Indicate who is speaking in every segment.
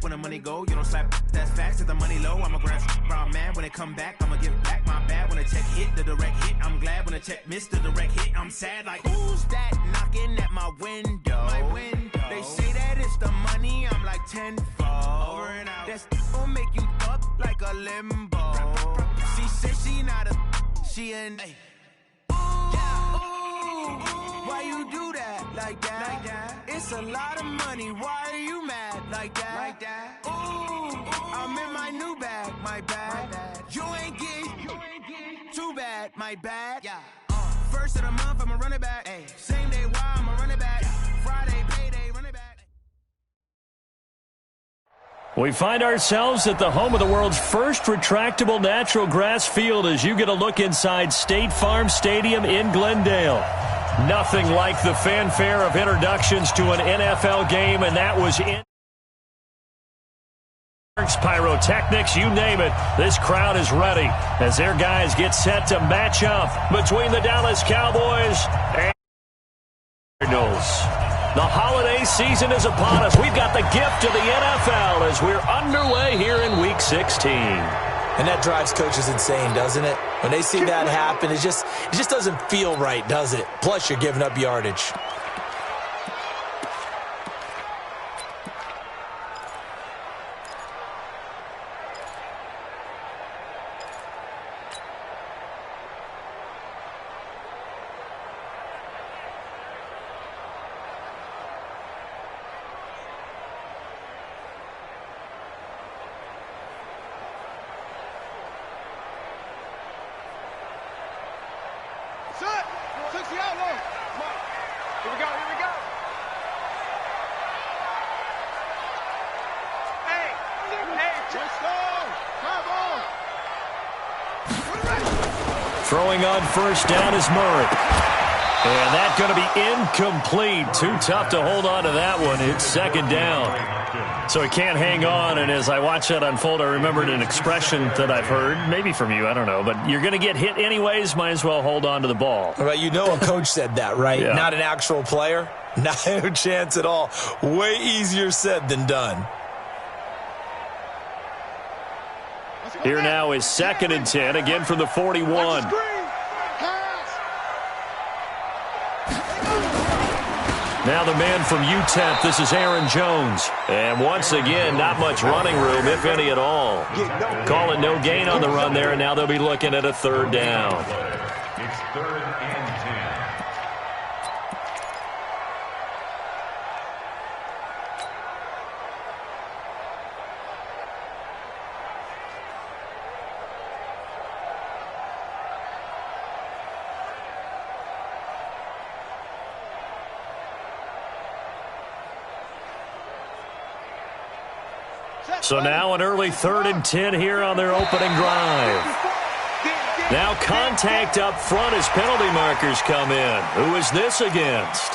Speaker 1: rap when the money go. You don't slap, that's facts. If the money low, I'm a grab brown man. When it come back, I'ma give back my bad. When the check hit, the direct hit, I'm glad. When the check missed the direct hit, I'm sad. Like, who's that knocking at my window? They say that it's the money, I'm like tenfold. Over and out. That's gon' make you up like a limbo. She said she not a, she an. Why you do that like that? It's a lot of money. Why are you mad like that? Ooh, I'm in my new bag, my bad. You ain't get too bad, my bad. First of the month, I'ma run it back. Same day, why I'ma run it back. Friday, payday, run it back.
Speaker 2: We find ourselves at the home of the world's first retractable natural grass field as you get a look inside State Farm Stadium in Glendale. Nothing like the fanfare of introductions to an NFL game, and that was in pyrotechnics, you name it. This crowd is ready as their guys get set to match up between the Dallas Cowboys and Cardinals. The holiday season is upon us. We've got the gift of the NFL as we're underway here in Week 16.
Speaker 3: And that drives coaches insane, doesn't it? When they see that happen, it just doesn't feel right, does it? Plus, you're giving up yardage.
Speaker 2: Throwing on first down is Murray. And that's going to be incomplete. Too tough to hold on to that one. It's second down. So he can't hang on, and as I watch that unfold, I remembered an expression that I've heard, maybe from you, I don't know, but you're going to get hit anyways, might as well hold on to the ball.
Speaker 3: Well, you know a coach said that, right?
Speaker 2: Yeah. Not
Speaker 3: an actual player? No chance at all. Way easier said than done.
Speaker 2: Here now is 2nd and 10, again from the 41. Now the man from UTEP, this is Aaron Jones. And once again, not much running room, if any at all. Calling no gain on the run there, and now they'll be looking at a third down.
Speaker 4: It's 3rd and 10.
Speaker 2: So now an early 3rd and 10 here on their opening drive. Now contact up front as penalty markers come in. Who is this against?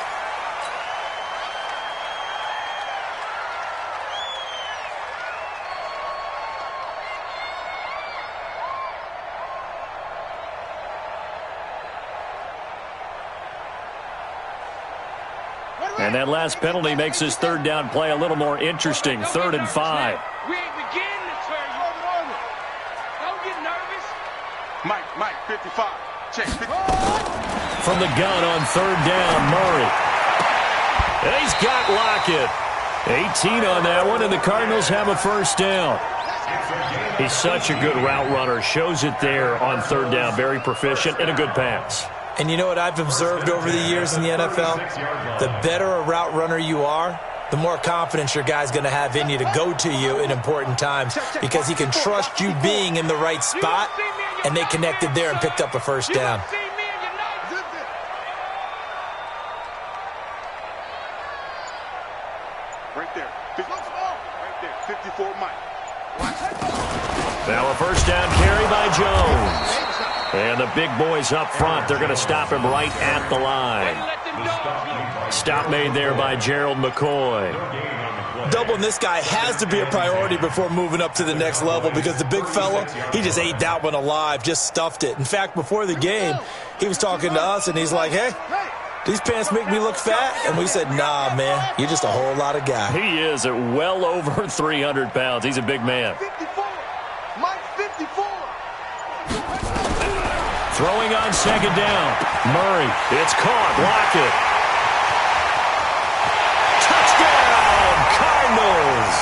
Speaker 2: And that last penalty makes this third down play a little more interesting. 3rd and 5.
Speaker 5: We ain't beginning to turn you over. Don't get nervous.
Speaker 6: Mike, 55. Check 55.
Speaker 2: From the gun on 3rd down, Murray. And he's got Lockett. 18 on that one, and the Cardinals have a first down. He's such a good route runner. Shows it there on 3rd down. Very proficient and a good pass.
Speaker 3: And you know what I've observed over the years in the NFL? The better a route runner you are, the more confidence your guy's going to have in you to go to you in important times because he can trust you being in the right spot, and they connected there and picked up a first down.
Speaker 6: Right there. 54 Mike.
Speaker 2: Now a first down carry by Jones. And the big boys up front, they're going to stop him right at the line. Stop made there by Gerald McCoy.
Speaker 3: Doubling this guy has to be a priority before moving up to the next level because the big fella, he just ate that one alive, just stuffed it. In fact, before the game, he was talking to us, and he's like, hey, these pants make me look fat? And we said, nah, man, you're just a whole lot of guy.
Speaker 2: He is at well over 300 pounds. He's a big man.
Speaker 5: 54. Mike 54.
Speaker 2: Throwing on second down. Murray, it's caught. Lockett. Touchdown, Cardinals.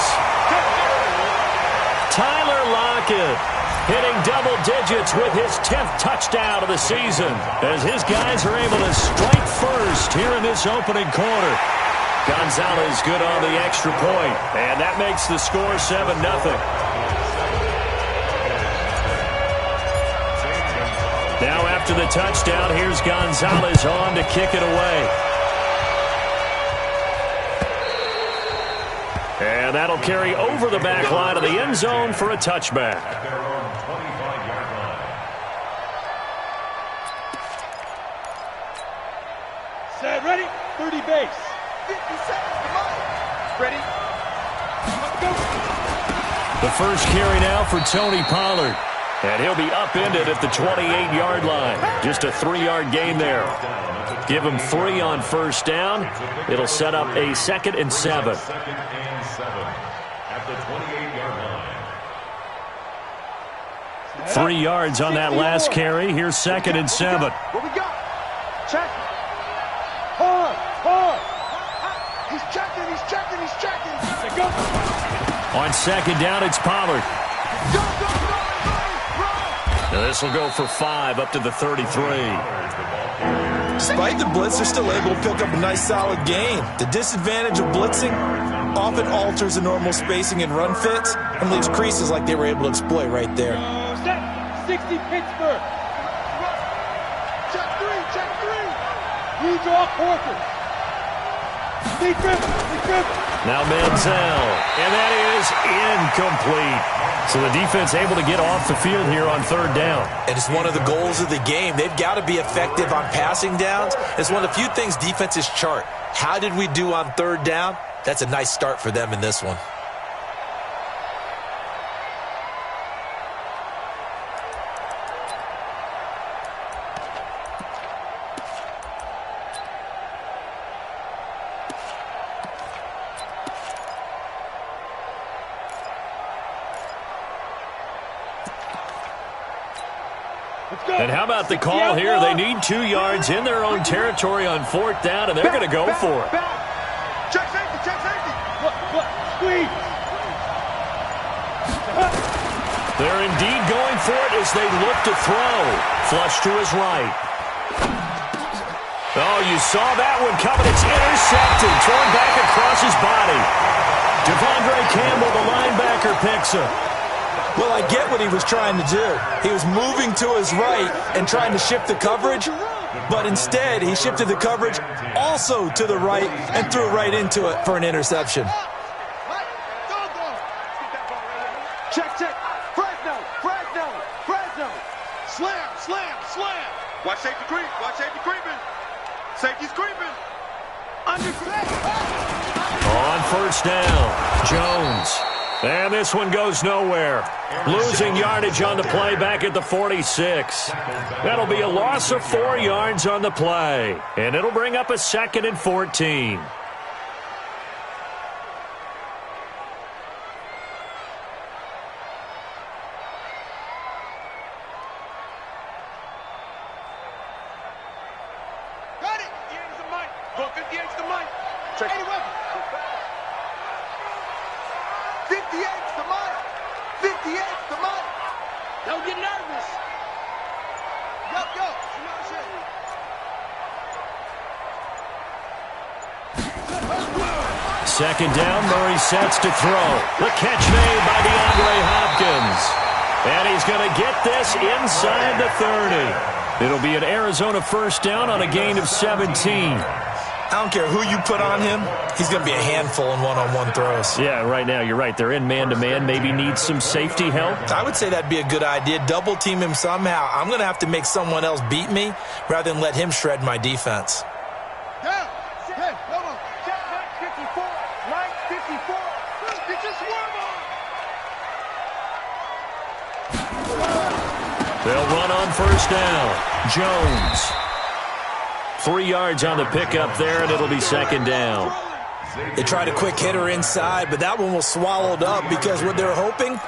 Speaker 2: Tyler Lockett hitting double digits with his 10th touchdown of the season as his guys are able to strike first here in this opening quarter. Gonzalez good on the extra point, and that makes the score 7-0. Now after the touchdown, here's Gonzalez on to kick it away. And that'll carry over the back line of the end zone for a touchback.
Speaker 5: Set, ready? 30 base. 50 seconds to mine. Ready? Let's go.
Speaker 2: The first carry now for Tony Pollard. And he'll be upended at the 28-yard line. Just a 3-yard gain there. Give him 3 on first down. It'll set up a 2nd and 7.
Speaker 4: At the 28-yard line.
Speaker 2: 3 yards on that last carry. Here's 2nd and 7.
Speaker 5: What we got? Check. Hard. He's checking. Go.
Speaker 2: On second down, it's Pollard.
Speaker 5: Go.
Speaker 2: Now this will go for 5 up to the 33.
Speaker 3: Despite the blitz, they're still able to pick up a nice solid gain. The disadvantage of blitzing often alters the normal spacing and run fits and leaves creases like they were able to exploit right there.
Speaker 5: Set. 60 Pittsburgh. Check 3. You draw Porter. Deep dribble.
Speaker 2: Now Manziel, and that is incomplete. So the defense able to get off the field here on 3rd down.
Speaker 3: And it's one of the goals of the game. They've got to be effective on passing downs. It's one of the few things defenses chart. How did we do on 3rd down? That's a nice start for them in this one.
Speaker 2: And how about the call here? They need 2 yards in their own territory on 4th down, and they're going to go for it.
Speaker 5: Check safety. Squeeze.
Speaker 2: They're indeed going for it as they look to throw. Flush to his right. Oh, you saw that one coming. It's intercepted. Thrown back across his body. Devondre Campbell, the linebacker, picks him.
Speaker 3: Well, I get what he was trying to do. He was moving to his right and trying to shift the coverage, but instead he shifted the coverage also to the right and threw right into it for an interception.
Speaker 5: Check. Fresno. Slam.
Speaker 6: Watch safety creeping. Safety's creeping.
Speaker 2: On first down, Jones. And this one goes nowhere. Losing yardage on the play back at the 46. That'll be a loss of 4 yards on the play. And it'll bring up a 2nd and 14.
Speaker 5: Got it. 58's the mic. Go 58's the mic. Check. 58's the mic. 58's the mic. Don't get nervous. Go.
Speaker 2: Second down, Murray sets to throw. The catch made by DeAndre Hopkins. And he's going to get this inside the 30. It'll be an Arizona first down on a gain of 17.
Speaker 3: I don't care who you put on him, he's going to be a handful in one-on-one throws.
Speaker 2: Yeah, right now, you're right. They're in man-to-man. Maybe need some safety help.
Speaker 3: I would say that'd be a good idea. Double team him somehow. I'm going to have to make someone else beat me rather than let him shred my defense.
Speaker 5: Down. Hey, come on. Check 54. Mike 54. Get your swarm on.
Speaker 2: They'll run on first down. Jones. 3 yards on the pickup there, and it'll be second down.
Speaker 3: They tried a quick hitter inside, but that one was swallowed up because what they're hoping,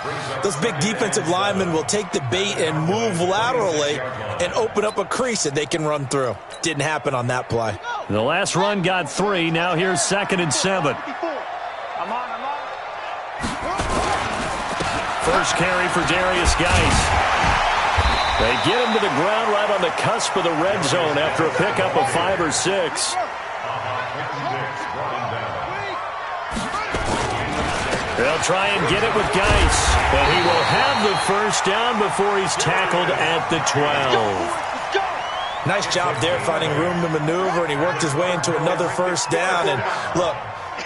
Speaker 3: those big defensive linemen will take the bait and move laterally and open up a crease that they can run through. Didn't happen on that play.
Speaker 2: The last run got 3. Now here's 2nd and 7. First carry for Darius Geis. They get him to the ground right on the cusp of the red zone after a pickup of 5 or 6. They'll try and get it with Geis, but he will have the first down before he's tackled at the 12.
Speaker 3: Nice job there finding room to maneuver, and he worked his way into another first down. And look,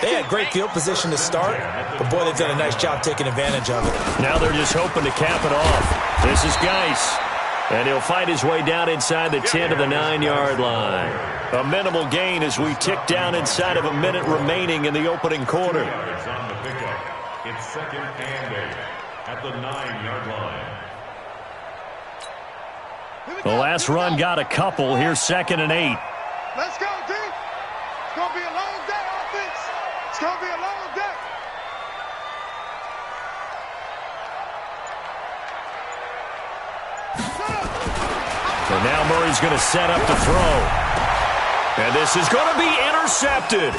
Speaker 3: they had great field position to start, but boy, they've done a nice job taking advantage of it.
Speaker 2: Now they're just hoping to cap it off. This is Geis, and he'll fight his way down inside the 10 to the 9-yard line. A minimal gain as we tick down inside of a minute remaining in the opening quarter.
Speaker 4: It's 2nd and 8 at the 9-yard line.
Speaker 2: The last run got a couple. Here's 2nd and 8.
Speaker 6: Let's go, D. It's going to be a long day, offense. It's going to be a long day.
Speaker 2: And now Murray's going to set up to throw. And this is going to be intercepted.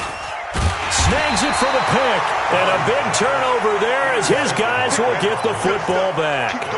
Speaker 2: Snags it for the pick. And a big turnover there as his guys will get the football back.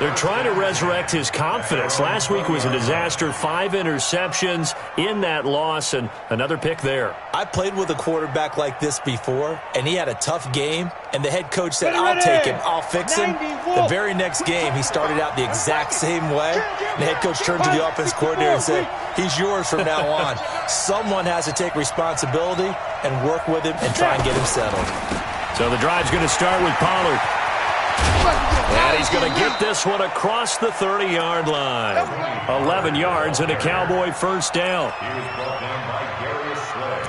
Speaker 2: They're trying to resurrect his confidence. Last week was a disaster. 5 interceptions in that loss, and another pick there.
Speaker 3: I played with a quarterback like this before, and he had a tough game, and the head coach said, I'll take him, I'll fix him. The very next game, he started out the exact same way. And the head coach turned to the offense coordinator and said, he's yours from now on. Someone has to take responsibility and work with him and try and get him settled.
Speaker 2: So the drive's going to start with Pollard. And he's going to get this one across the 30-yard line. 11 yards and a Cowboy first down.
Speaker 4: He was brought down by Darius Slay.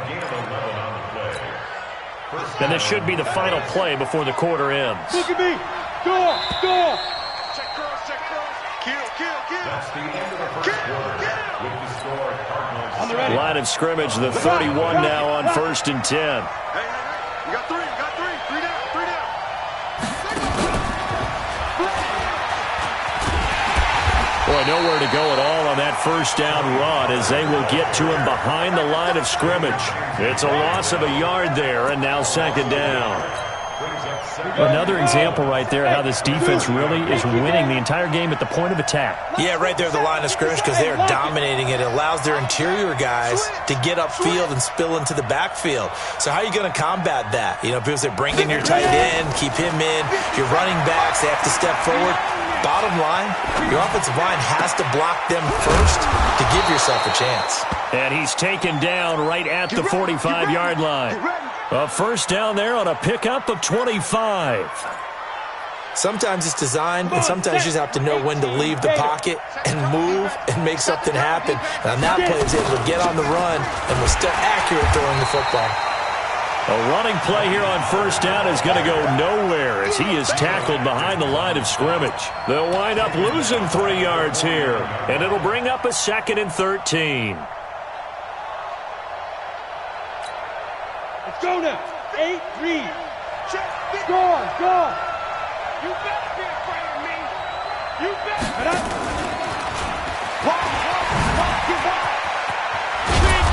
Speaker 4: Again, 11 on the play.
Speaker 2: And this should be the final play before the quarter ends.
Speaker 5: Look at me. Go.
Speaker 6: Check cross, check cross. Kill.
Speaker 4: That's the end of the first quarter. With the score, Cardinals.
Speaker 2: Line of scrimmage, the 31 now on 1st and 10.
Speaker 6: Hey. You got 3. Three down.
Speaker 2: Boy, nowhere to go at all on that first down run as they will get to him behind the line of scrimmage. It's a loss of a yard there, and now 2nd down. Another example right there how this defense really is winning the entire game at the point of attack.
Speaker 3: Yeah, right there at the line of scrimmage because they are dominating it. It allows their interior guys to get upfield and spill into the backfield. So how are you going to combat that? You know, people say bring in your tight end, keep him in. Your running backs, they have to step forward. Bottom line, your offensive line has to block them first to give yourself a chance.
Speaker 2: And he's taken down right at the 45-yard line. A first down there on a pickup of 25.
Speaker 3: Sometimes it's designed, and sometimes you just have to know when to leave the pocket and move and make something happen. And on that play, he was able to get on the run and was still accurate throwing the football.
Speaker 2: A running play here on first down is going to go nowhere as he is tackled behind the line of scrimmage. They'll wind up losing 3 yards here, and it'll bring up a 2nd and 13.
Speaker 5: Let's go now. 8-3. Go.
Speaker 6: You better be afraid of me. You better.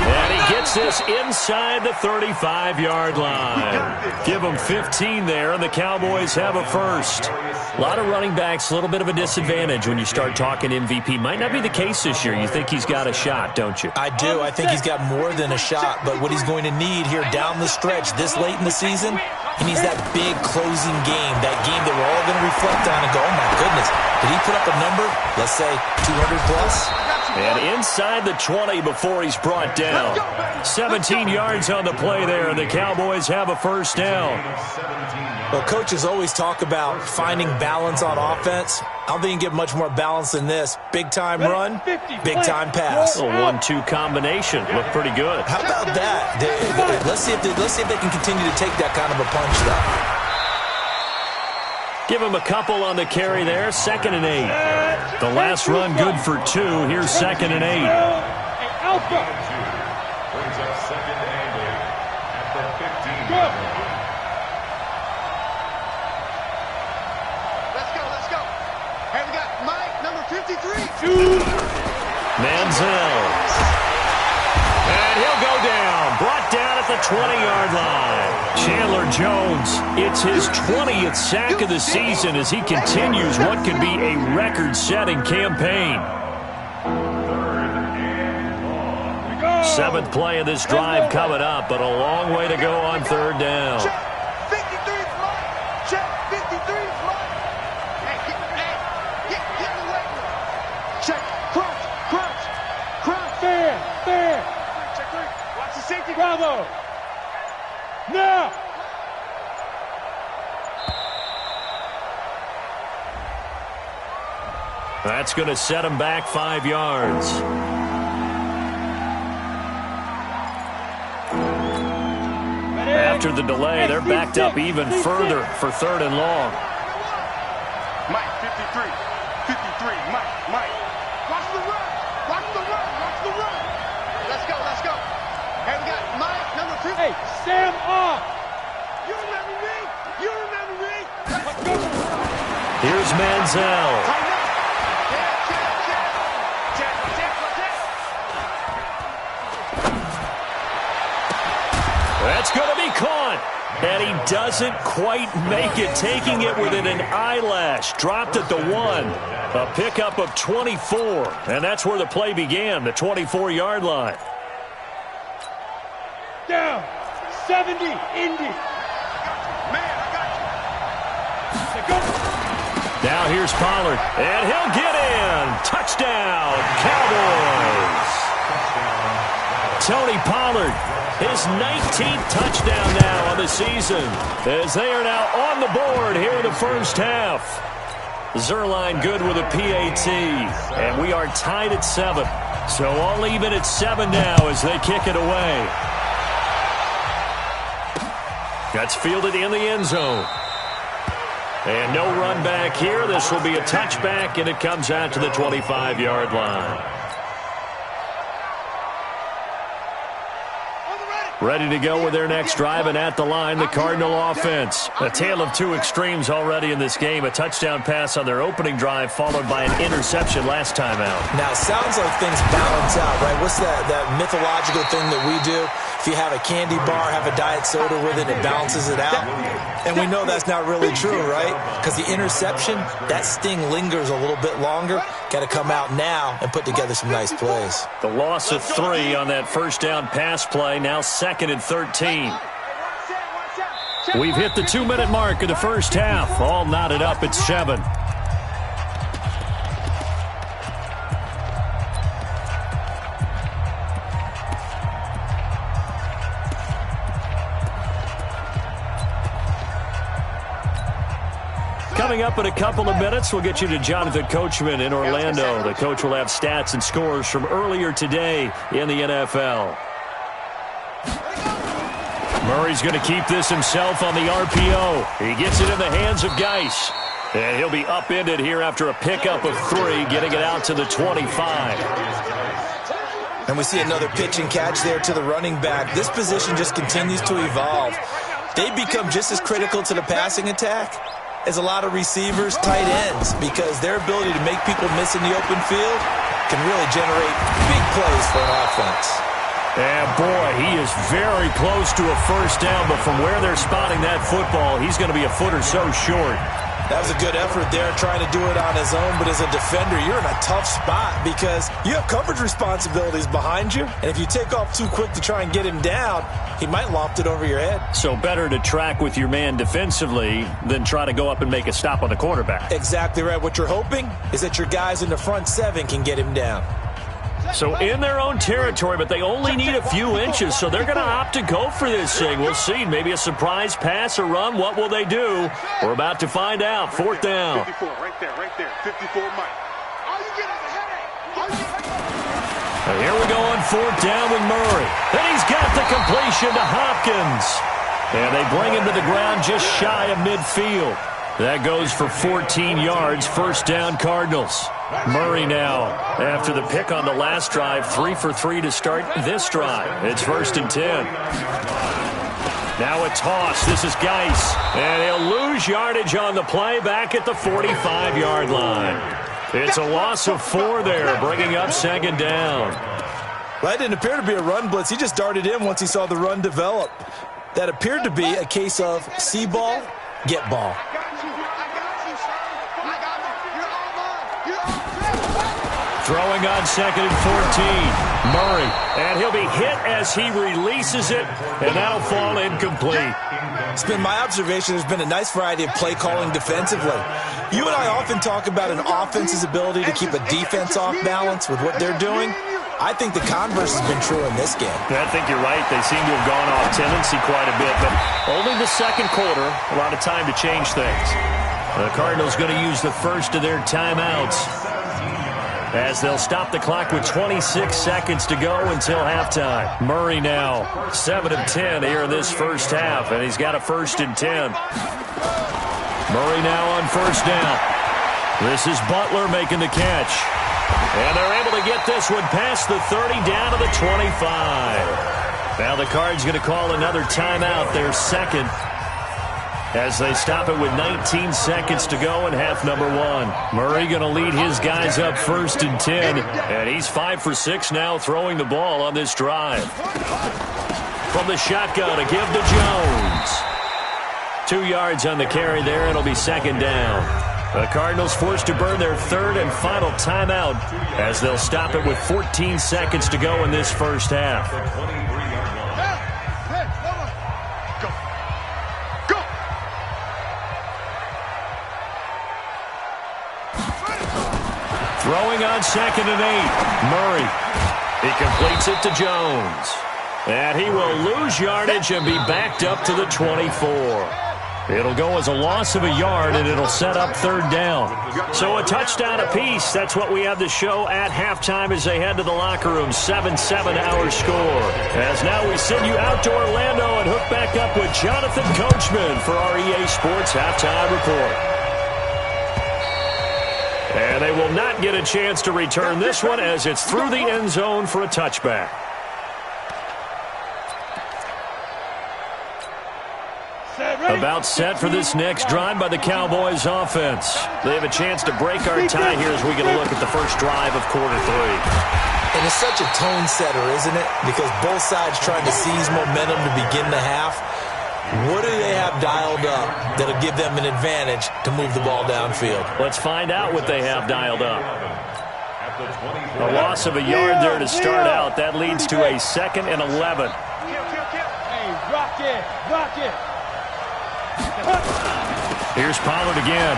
Speaker 2: And he gets this inside the 35-yard line. Give them 15 there, and the Cowboys have a first. A lot of running backs, a little bit of a disadvantage when you start talking MVP. Might not be the case this year. You think he's got a shot, don't you?
Speaker 3: I do. I think he's got more than a shot, but what he's going to need here down the stretch this late in the season, he needs that big closing game, that game that we're all going to reflect on and go, oh, my goodness, did he put up a number, let's say 200 plus?
Speaker 2: And inside the 20 before he's brought down. 17 yards on the play there, and the Cowboys have a first down.
Speaker 3: Well, coaches always talk about finding balance on offense. I don't think you can get much more balance than this. Big-time run, big-time pass.
Speaker 2: A 1-2 combination. Looked pretty good.
Speaker 3: How about that? Let's see if they can continue to take that kind of a punch, though.
Speaker 2: Give him a couple on the carry there. 2nd and 8. The last run good for 2. Here's 2nd and 8.
Speaker 5: Alpha.
Speaker 4: Brings up 2nd and 8 at the 15.
Speaker 5: Go.
Speaker 6: Let's go, let's go. Hey, we got Mike, number 53.
Speaker 2: Manziel. And he'll go down. Brought down at the 20-yard line. Chandler Jones, it's his 20th sack of the season as he continues what could be a record-setting campaign. 7th play of this drive coming up, but a long way to go on 3rd down.
Speaker 6: Check, 53's Mike. Check, 53's Mike. Hey, get in the way. Check, crunch.
Speaker 5: Fair.
Speaker 6: Check 3. Watch the safety.
Speaker 5: Bravo. Now.
Speaker 2: That's going to set him back 5 yards. After the delay, they're backed up even further for 3rd and long.
Speaker 6: Mike, 53. Mike. Watch the run. Let's go. Hey, we got Mike, number 50.
Speaker 5: Hey, Sam off.
Speaker 6: You remember me?
Speaker 2: Here's Manziel. That's going to be caught. And he doesn't quite make it, taking it within an eyelash. Dropped at the 1. A pickup of 24. And that's where the play began, the 24-yard line.
Speaker 5: Down. 70. Indy.
Speaker 2: Now here's Pollard. And he'll get in. Touchdown, Cowboys. Tony Pollard, his 19th touchdown now on the season, as they are now on the board here in the first half. Zerline good with a PAT, and we are tied at 7. So all even at 7 now as they kick it away. That's fielded in the end zone. And no run back here. This will be a touchback, and it comes out to the 25-yard line. Ready to go with their next drive, and at the line, the Cardinal offense. A tale of 2 extremes already in this game. A touchdown pass on their opening drive, followed by an interception last time out.
Speaker 3: Now, it sounds like things balance out, right? What's that mythological thing that we do? If you have a candy bar, have a diet soda with it, it balances it out. And we know that's not really true, right? Because the interception, that sting lingers a little bit longer. Got to come out now and put together some nice plays.
Speaker 2: The loss of 3 on that first down pass play, now 2nd and 13. We've hit the 2-minute mark of the first half. All knotted up at 7. Coming up in a couple of minutes, we'll get you to Jonathan Coachman in Orlando. The coach will have stats and scores from earlier today in the NFL. Murray's going to keep this himself on the RPO. He gets it in the hands of Geis. And he'll be upended here after a pickup of 3, getting it out to the 25.
Speaker 3: And we see another pitch and catch there to the running back. This position just continues to evolve. They become just as critical to the passing attack as a lot of receivers, tight ends, because their ability to make people miss in the open field can really generate big plays for an offense.
Speaker 2: And boy, he is very close to a first down, but from where they're spotting that football, he's going to be a foot or so short.
Speaker 3: That was a good effort there, trying to do it on his own, but as a defender, you're in a tough spot because you have coverage responsibilities behind you, and if you take off too quick to try and get him down, he might loft it over your head.
Speaker 2: So better to track with your man defensively than try to go up and make a stop on the quarterback.
Speaker 3: Exactly right. What you're hoping is that your guys in the front 7 can get him down.
Speaker 2: So in their own territory, but they only need a few inches, so they're going to opt to go for this thing. We'll see. Maybe a surprise pass or run. What will they do? We're about to find out. 4th down.
Speaker 6: 54, right there. 54, Mike. All you get is a headache.
Speaker 2: And here we go on 4th down with Murray. And he's got the completion to Hopkins. And they bring him to the ground just shy of midfield. That goes for 14 yards, first down Cardinals. Murray now, after the pick on the last drive, 3 for 3 to start this drive. It's 1st and 10. Now a toss. This is Geis. And he'll lose yardage on the play back at the 45-yard line. It's a loss of 4 there, bringing up 2nd down.
Speaker 3: Well, that didn't appear to be a run blitz. He just darted in once he saw the run develop. That appeared to be a case of see ball, get ball.
Speaker 2: Throwing on 2nd and 14. Murray. And he'll be hit as he releases it, and that'll fall incomplete.
Speaker 3: It's been my observation there's been a nice variety of play calling defensively. You and I often talk about an offense's ability to keep a defense off balance with what they're doing. I think the converse has been true in this game.
Speaker 2: I think you're right. They seem to have gone off tendency quite a bit, but only the second quarter, a lot of time to change things. The Cardinals going to use the first of their timeouts, as they'll stop the clock with 26 seconds to go until halftime. Murray now, 7 of 10 here in this first half, and he's got a 1st and 10. Murray now on 1st down. This is Butler making the catch. And they're able to get this one past the 30 down to the 25. Now the Cards going to call another timeout, their second, as they stop it with 19 seconds to go in half number 1. Murray going to lead his guys up 1st and 10, and he's 5 for 6 now throwing the ball on this drive. From the shotgun to give to Jones. 2 yards on the carry there. It'll be 2nd down. The Cardinals forced to burn their 3rd and final timeout, as they'll stop it with 14 seconds to go in this first half. Throwing on 2nd and 8. Murray. He completes it to Jones. And he will lose yardage and be backed up to the 24. It'll go as a loss of a yard, and it'll set up 3rd down. So a touchdown apiece. That's what we have to show at halftime as they head to the locker room. 7-7 our score. As now we send you out to Orlando and hook back up with Jonathan Coachman for our EA Sports Halftime Report. And they will not get a chance to return this one, as it's through the end zone for a touchback. About set for this next drive by the Cowboys offense. They have a chance to break our tie here as we get a look at the first drive of quarter 3.
Speaker 3: And it's such a tone setter, isn't it? Because both sides trying to seize momentum to begin the half. What do they have dialed up that'll give them an advantage to move the ball downfield?
Speaker 2: Let's find out what they have dialed up. A loss of a yard there to start out. That leads to a 2nd and 11.
Speaker 5: Hey, rock it.
Speaker 2: Here's Pollard again.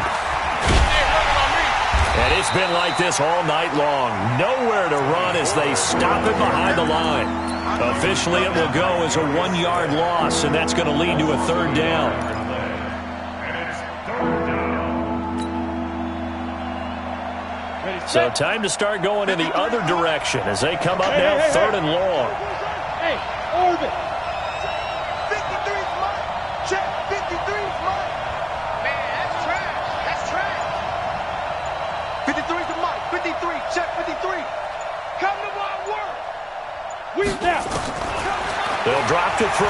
Speaker 2: And it's been like this all night long. Nowhere to run as they stop it behind the line. Officially, it will go as a 1-yard loss, and that's going to lead to a 3rd down. So time to start going in the other direction as they come up now 3rd and long.
Speaker 5: Hey, Orbit.
Speaker 6: 53's mine. Check. 53's mine. Man, that's trash. 53's the mic. 53. Check 53. Come to my work.
Speaker 5: We now.
Speaker 2: They'll drop to throw.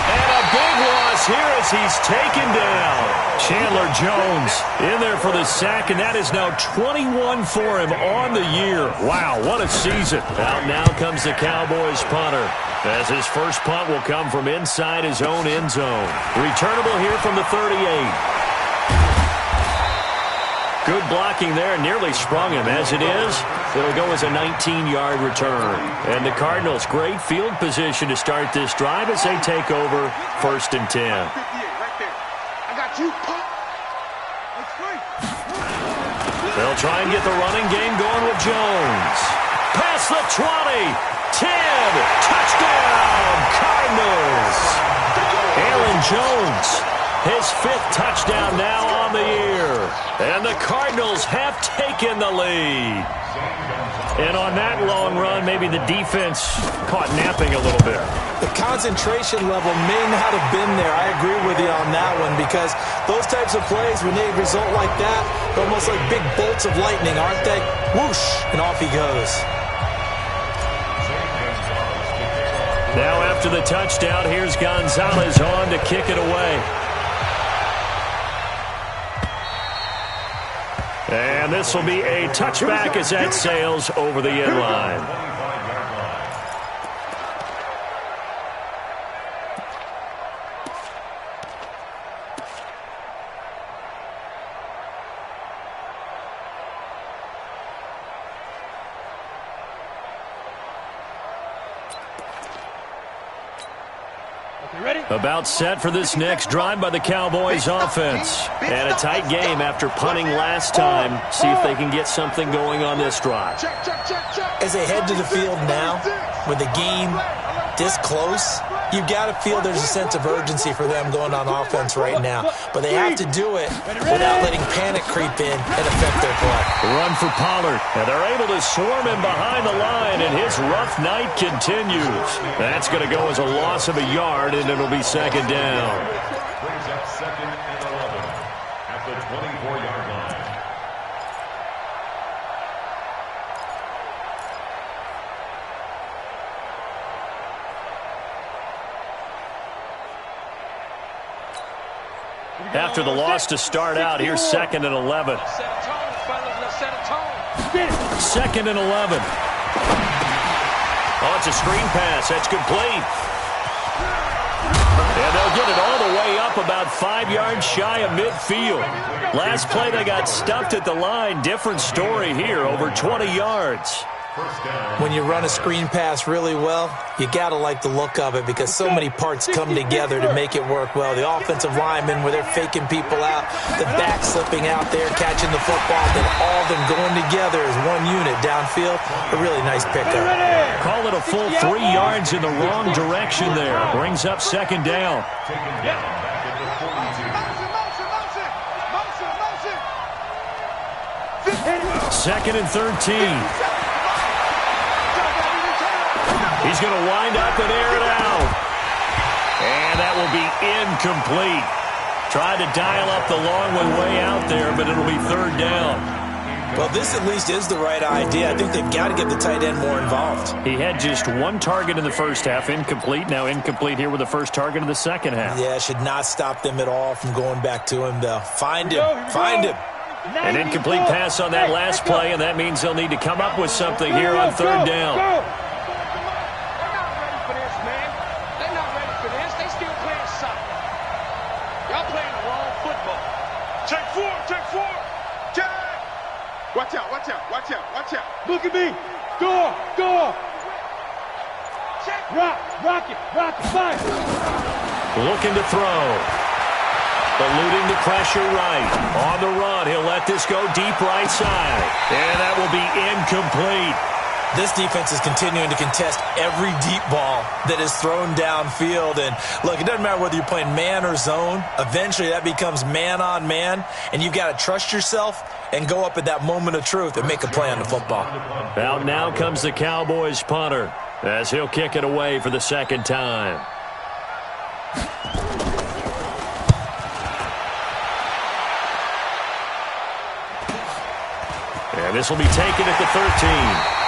Speaker 2: And a big loss here as he's taken down. Chandler Jones in there for the sack, and that is now 21 for him on the year. Wow, what a season. Out now comes the Cowboys punter, as his first punt will come from inside his own end zone. Returnable here from the 38. Good blocking there, nearly sprung him. As it is, it'll go as a 19-yard return. And the Cardinals, great field position to start this drive as they take over 1st and 10.
Speaker 6: Right there. I got you, Pop. It's free.
Speaker 2: They'll try and get the running game going with Jones. Past the 20, 10, touchdown, Cardinals. Aaron Jones His 5th touchdown now on the year. And the Cardinals have taken the lead. And on that long run, maybe the defense caught napping a little bit.
Speaker 3: The concentration level may not have been there. I agree with you on that one, because those types of plays, when they result like that, they're almost like big bolts of lightning, aren't they? Whoosh, and off he goes.
Speaker 2: Now after the touchdown, here's Gonzalez on to kick it away. And this will be a touchback as that sails over the end line. About set for this next drive by the Cowboys offense. And a tight game after punting last time. See if they can get something going on this drive.
Speaker 3: As they head to the field now, with the game this close, you've got to feel there's a sense of urgency for them going on offense right now. But they have to do it without letting panic creep in and affect their play.
Speaker 2: Run for Pollard. And they're able to swarm him behind the line, and his rough night continues. That's going to go as a loss of a yard, and it'll be second down.
Speaker 4: Brings up 2nd and 11 at the 24-yard line.
Speaker 2: After the loss to start out, here's 2nd and 11. 2nd and 11. Oh, it's a screen pass. That's complete. And they'll get it all the way up about 5 yards shy of midfield. Last play, they got stuffed at the line. Different story here, over 20 yards.
Speaker 3: When you run a screen pass really well, you got to like the look of it, because so many parts come together to make it work well. The offensive linemen, where they're faking people out, the back slipping out there, catching the football, then all of them going together as one unit downfield. A really nice pickup.
Speaker 2: Call it a full 3 yards in the wrong direction there. Brings up second down.
Speaker 4: Taken down back at the 42.
Speaker 2: Second and 13. He's going to wind up and air it out. And that will be incomplete. Tried to dial up the long one way out there, but it'll be 3rd down.
Speaker 3: Well, this at least is the right idea. I think they've got to get the tight end more involved.
Speaker 2: He had just 1 target in the first half, incomplete. Now incomplete here with the first target in the second half.
Speaker 3: Yeah, should not stop them at all from going back to him, though. Find him. Find him.
Speaker 2: An incomplete pass on that last play, and that means they'll need to come up with something here on 3rd down.
Speaker 6: Watch out, watch out, watch out, watch out.
Speaker 5: Look at me. Go, go. Rock it, fire.
Speaker 2: Looking to throw. Eluding the pressure right. On the run, he'll let this go deep right side. And that will be incomplete.
Speaker 3: This defense is continuing to contest every deep ball that is thrown downfield. And look, it doesn't matter whether you're playing man or zone. Eventually that becomes man on man, and you've got to trust yourself and go up at that moment of truth and make a play on the football.
Speaker 2: Out now comes the Cowboys punter, as he'll kick it away for the 2nd time. And this will be taken at the 13.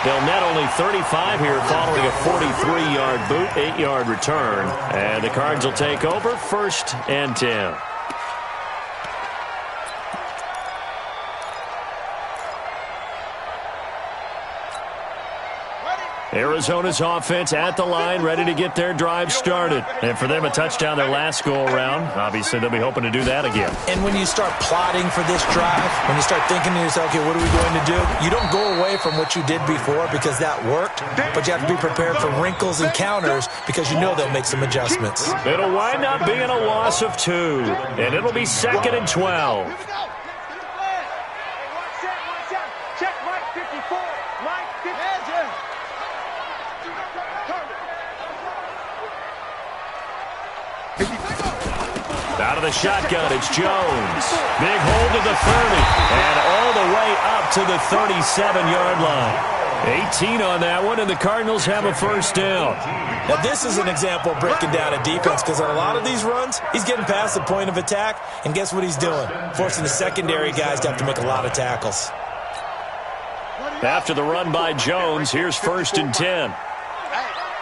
Speaker 2: They'll net only 35 here following a 43-yard boot, 8-yard return. And the Cards will take over 1st and 10. Arizona's offense at the line, ready to get their drive started. And for them, a touchdown their last go-around. Obviously, they'll be hoping to do that again.
Speaker 3: And when you start plotting for this drive, when you start thinking to yourself, okay, what are we going to do? You don't go away from what you did before because that worked, but you have to be prepared for wrinkles and counters because you know they'll make some adjustments.
Speaker 2: It'll wind up being a loss of 2, and it'll be 2nd and 12.
Speaker 6: Check right 54. Right 54.
Speaker 2: Out of the shotgun, it's Jones. Big hold to the 30, and all the way up to the 37-yard line. 18 on that one, and the Cardinals have a first down.
Speaker 3: Now, this is an example of breaking down a defense, because on a lot of these runs, he's getting past the point of attack, and guess what he's doing? Forcing the secondary guys to have to make a lot of tackles.
Speaker 2: After the run by Jones, here's 1st and 10.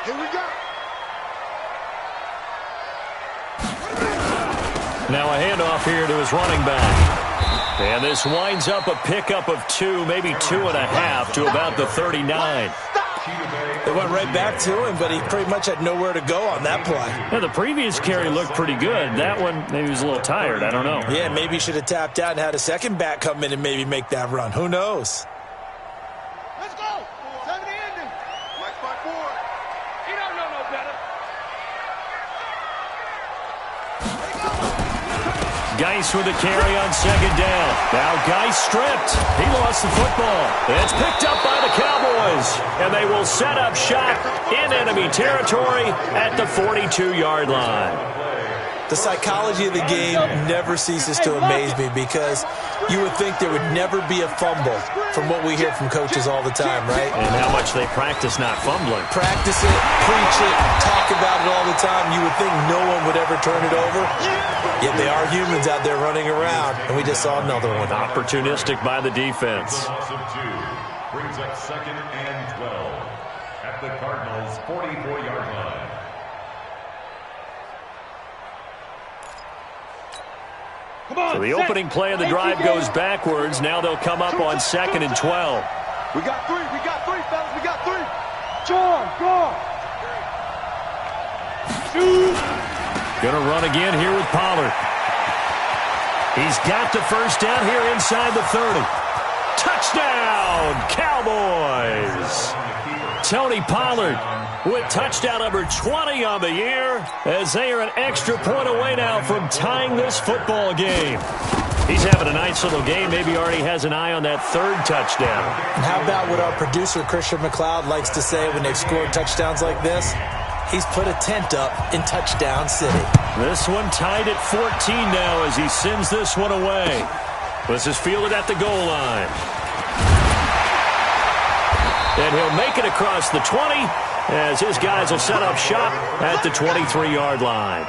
Speaker 6: Here we go.
Speaker 2: Now a handoff here to his running back. And this winds up a pickup of 2, maybe 2.5 to about the 39.
Speaker 3: They went right back to him, but he pretty much had nowhere to go on that play.
Speaker 2: Yeah, the previous carry looked pretty good. That one, maybe he was a little tired. I don't know.
Speaker 3: Yeah, maybe he should have tapped out and had a second back come in and maybe make that run. Who knows?
Speaker 6: Let's go. 70 ending. Mike by 4. He don't know no better.
Speaker 2: Geis with a carry on 2nd down. Now Geis stripped. He lost the football. It's picked up by the Cowboys. And they will set up shop in enemy territory at the 42-yard line.
Speaker 3: The psychology of the game never ceases to amaze me, because you would think there would never be a fumble from what we hear from coaches all the time, right?
Speaker 2: And how much they practice not fumbling.
Speaker 3: Practice it, preach it, talk about it all the time. You would think no one would ever turn it over. Yet they are humans out there running around, and we just saw another one.
Speaker 2: Opportunistic by the defense.
Speaker 4: Loss of 2 brings up 2nd and 12 at the Cardinals' 44-yard line.
Speaker 2: So the opening play of the drive goes backwards. Now they'll come up on 2nd and 12.
Speaker 6: We got 3. We got 3, fellas. We got 3. Go. Shoot.
Speaker 2: Gonna run again here with Pollard. He's got the first down here inside the 30. Touchdown, Cowboys! Tony Pollard with touchdown number 20 on the year, as they are an extra point away now from tying this football game. He's having a nice little game. Maybe already has an eye on that 3rd touchdown.
Speaker 3: And how about what our producer, Christian McLeod, likes to say when they've scored touchdowns like this? He's put a tent up in Touchdown City.
Speaker 2: This one tied at 14 now as he sends this one away. This is fielded at the goal line. And he'll make it across the 20 as his guys will set up shop at the 23-yard line.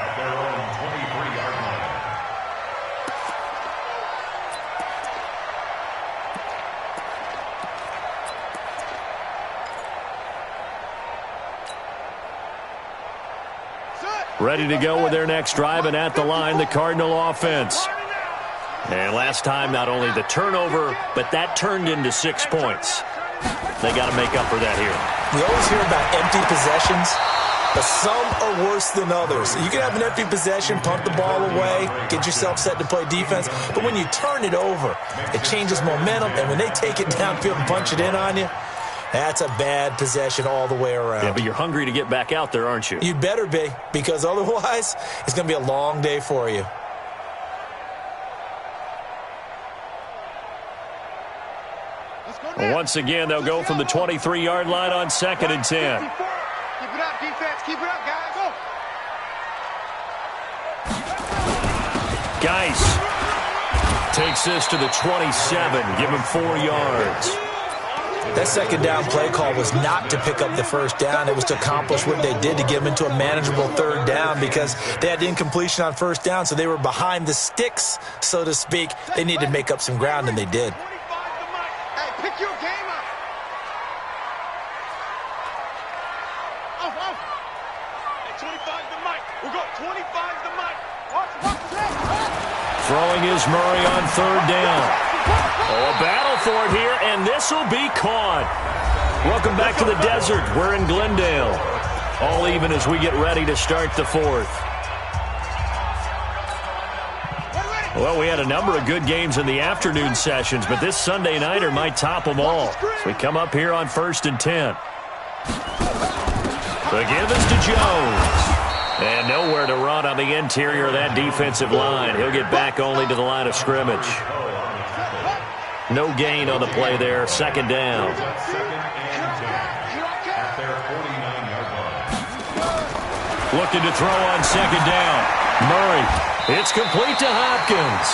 Speaker 2: Ready to go with their next drive, and at the line, the Cardinal offense. And last time, not only the turnover, but that turned into 6 points. They got to make up for that here.
Speaker 3: We always hear about empty possessions, but some are worse than others. You can have an empty possession, punt the ball away, get yourself set to play defense, but when you turn it over, it changes momentum, and when they take it downfield and punch it in on you, that's a bad possession all the way around.
Speaker 2: Yeah, but you're hungry to get back out there, aren't you?
Speaker 3: You'd better be, because otherwise, it's going to be a long day for you.
Speaker 2: Once again, they'll go from the 23-yard line on 2nd and 10.
Speaker 6: Keep it up, defense. Keep it up, guys. Go.
Speaker 2: Geis takes this to the 27. Give him 4 yards.
Speaker 3: That 2nd down play call was not to pick up the 1st down. It was to accomplish what they did, to get them into a manageable 3rd down, because they had incompletion on 1st down, so they were behind the sticks, so to speak. They needed to make up some ground, and they did.
Speaker 6: Hey, pick your game up. Off. Hey, 25 the mic. We'll go 25 the mic. Watch that.
Speaker 2: Throwing is Murray on 3rd down. Oh, a battle for it here, and this will be caught. Welcome back to the desert. We're in Glendale. All even as we get ready to start the 4th. Well, we had a number of good games in the afternoon sessions, but this Sunday nighter might top them all. So we come up here on 1st and 10. The give is to Jones. And nowhere to run on the interior of that defensive line. He'll get back only to the line of scrimmage. No gain on the play there. 2nd down. looking to throw on second down. Murray, it's complete to Hopkins.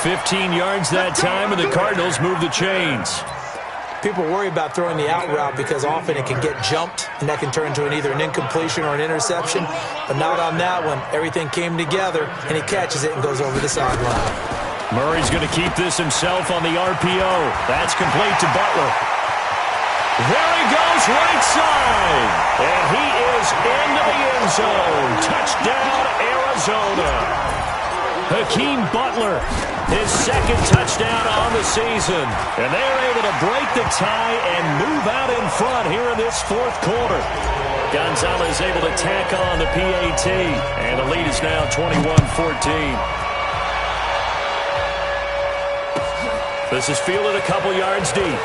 Speaker 2: 15 yards that time, and the Cardinals move the chains.
Speaker 3: People worry about throwing the out route because often it can get jumped, and that can turn into either an incompletion or an interception. But not on that one. Everything came together, and he catches it and goes over the sideline.
Speaker 2: Murray's going to keep this himself on the RPO. That's complete to Butler. There he goes, right side. And he is into the end zone. Touchdown, Arizona. Hakeem Butler, his second touchdown on the season. And they're able to break the tie and move out in front here in this fourth quarter. Gonzalez able to tack on the PAT. And the lead is now 21-14. This is fielded a couple yards deep.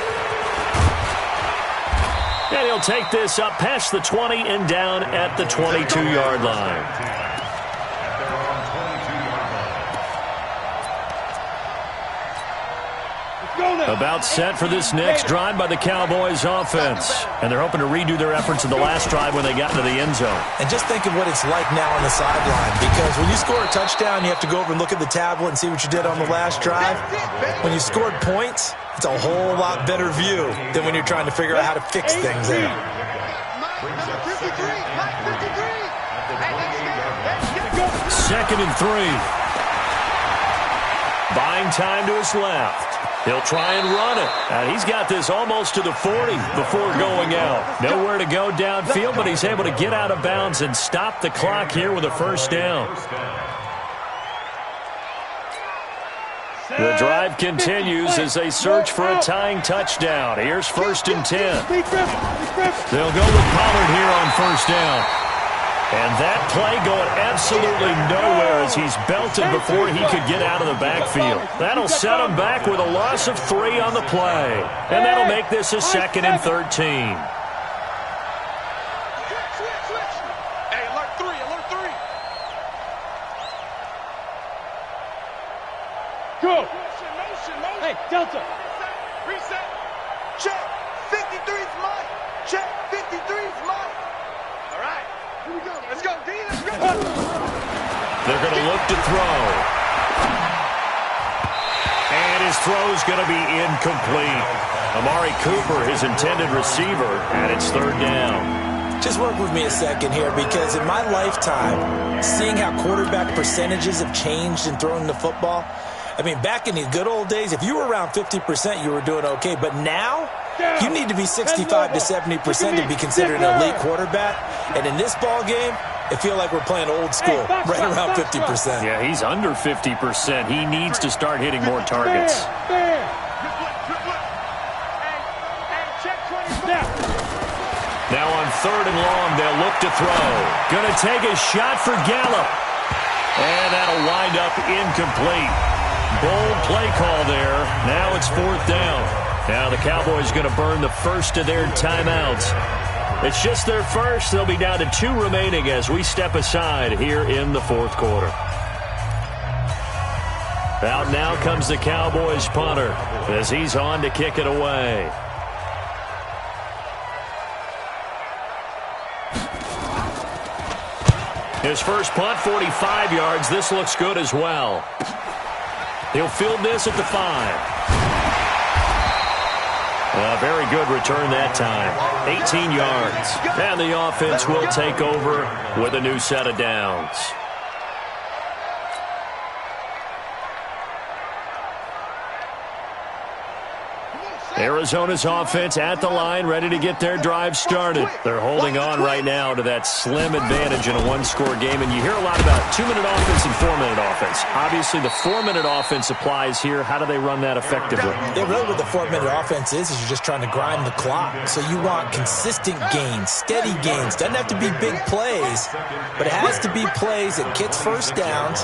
Speaker 2: And he'll take this up past the 20 and down at the 22-yard line. About set for this next drive by the Cowboys offense. And they're hoping to redo their efforts in the last drive when they got into the end zone.
Speaker 3: And just think of what it's like now on the sideline. Because when you score a touchdown, you have to go over and look at the tablet and see what you did on the last drive. When you scored points, it's a whole lot better view than when you're trying to figure out how to fix things there.
Speaker 2: Second and 3. Buying time to his left. He'll try and run it. And he's got this almost to the 40 before going out. Nowhere to go downfield, but he's able to get out of bounds and stop the clock here with a first down. The drive continues as they search for a tying touchdown. Here's 1st and 10. They'll go with Pollard here on first down. And that play going absolutely nowhere as he's belted before he could get out of the backfield. That'll set him back with a loss of 3 on the play. And that'll make this a 2nd and 13.
Speaker 6: Hey, alert 3, alert 3.
Speaker 5: Go.
Speaker 6: Motion.
Speaker 5: Hey, Delta.
Speaker 6: Reset. Check. 53's mine. Check. 53's mine. All right. Here we go. Let's go, D. Let's go.
Speaker 2: They're going to look to throw. And his throw's going to be incomplete. Amari Cooper, his intended receiver, and it's 3rd down.
Speaker 3: Just work with me a second here, because in my lifetime, seeing how quarterback percentages have changed in throwing the football, I mean, back in the good old days, if you were around 50%, you were doing okay. But now, you need to be 65 to 70% to be considered an elite quarterback. And in this ball game, it feels like we're playing old school, right around 50%.
Speaker 2: Yeah, he's under 50%. He needs to start hitting more targets. Now on 3rd and long, they'll look to throw. Going to take a shot for Gallup. And that'll wind up incomplete. Bold play call there. Now it's 4th down. Now the Cowboys going to burn the first of their timeouts. It's just their first. They'll be down to 2 remaining as we step aside here in the 4th quarter. Out now comes the Cowboys punter as he's on to kick it away. His first punt, 45 yards. This looks good as well. He'll field this at the 5. A very good return that time. 18 yards. And the offense will take over with a new set of downs. Arizona's offense at the line, ready to get their drive started. They're holding on right now to that slim advantage in a one-score game. And you hear a lot about 2-minute offense and 4-minute offense. Obviously, the 4-minute offense applies here. How do they run that effectively?
Speaker 3: Yeah, really what the 4-minute offense is you're just trying to grind the clock. So you want consistent gains, steady gains. Doesn't have to be big plays, but it has to be plays that gets first downs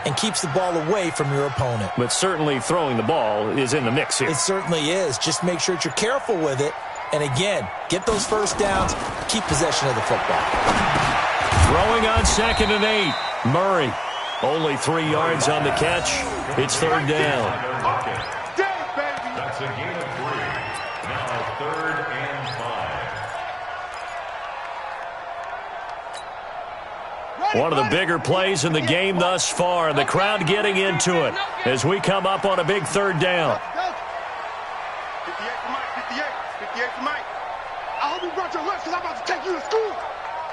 Speaker 3: and keeps the ball away from your opponent.
Speaker 2: But certainly throwing the ball is in the mix here.
Speaker 3: It certainly is. Just make sure that you're careful with it. And again, get those first downs, keep possession of the football.
Speaker 2: Throwing on 2nd and 8. Murray, only 3 yards on the catch. It's 3rd down.
Speaker 4: That's a gain of 3. Now 3rd and 5.
Speaker 2: One of the bigger plays in the game thus far. The crowd getting into it as we come up on a big third down.
Speaker 6: 58 for Mike, 58. 58 for Mike. I hope you brought your lunch because I'm about to take you to school.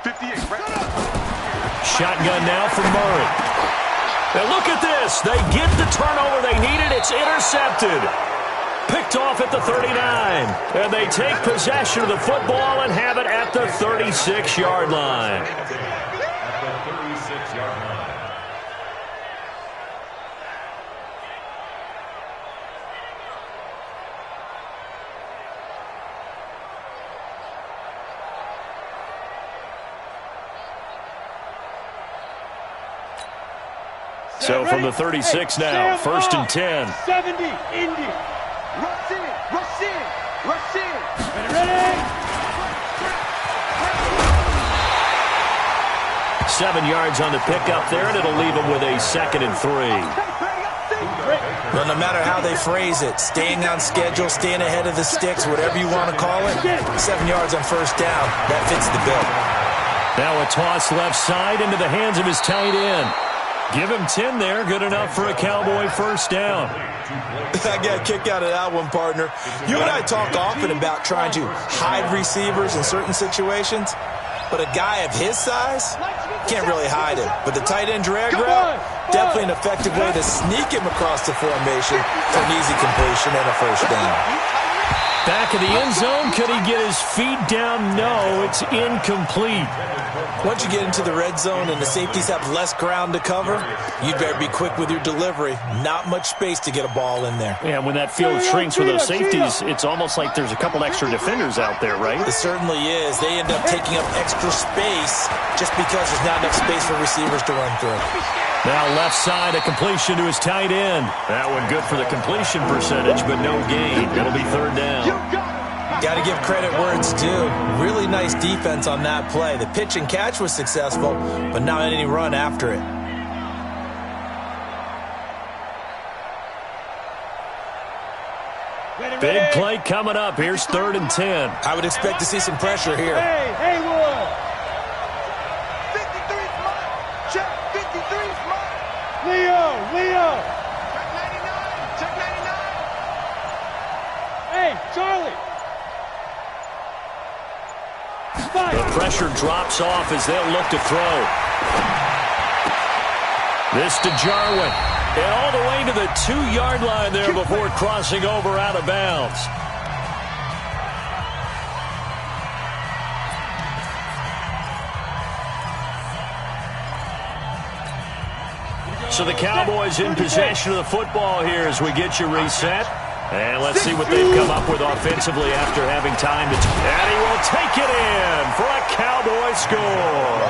Speaker 6: 58, right?
Speaker 2: Shotgun now from Murray. And look at this. They get the turnover they needed. It's intercepted. Picked off at the 39. And they take possession of the football and have it at the 36-yard line.
Speaker 4: At the 36-yard line.
Speaker 2: So from the 36 now, first and 10.
Speaker 5: 70, Indy.
Speaker 6: Rush in, rush in, rush in.
Speaker 5: Ready?
Speaker 2: 7 yards on the pickup there, and it'll leave them with a 2nd and 3.
Speaker 3: Well, no matter how they phrase it, staying on schedule, staying ahead of the sticks, whatever you want to call it, 7 yards on first down, that fits the bill.
Speaker 2: Now a toss left side into the hands of his tight end. Give him 10 there, good enough for a Cowboy first down.
Speaker 3: I got a kick out of that one, partner. You and I talk often about trying to hide receivers in certain situations, but a guy of his size can't really hide him. But the tight end drag route, definitely an effective way to sneak him across the formation for an easy completion and a first down.
Speaker 2: Back of the end zone, could he get his feet down? No, it's incomplete.
Speaker 3: Once you get into the red zone and the safeties have less ground to cover, you'd better be quick with your delivery. Not much space to get a ball in there.
Speaker 2: Yeah, when that field shrinks with those safeties, it's almost like there's a couple extra defenders out there, right?
Speaker 3: It certainly is. They end up taking up extra space just because there's not enough space for receivers to run through.
Speaker 2: Now left side, a completion to his tight end. That one good for the completion percentage, but no gain. It'll be third down.
Speaker 3: Got to give credit where it's due. Really nice defense on that play. The pitch and catch was successful, but not any run after it.
Speaker 2: Big play coming up. Here's 3rd and 10.
Speaker 3: I would expect to see some pressure here.
Speaker 5: Hey, Haywood.
Speaker 6: 53 is mine. Check 53 is mine.
Speaker 5: Leo.
Speaker 6: Check 99.
Speaker 5: Hey, Charlie.
Speaker 2: The pressure drops off as they'll look to throw. This to Jarwin. And all the way to the 2-yard line there before crossing over out of bounds. So the Cowboys in possession of the football here as we get you reset. And let's see what they've come up with offensively after having time to... And he will take it in for a Cowboy score.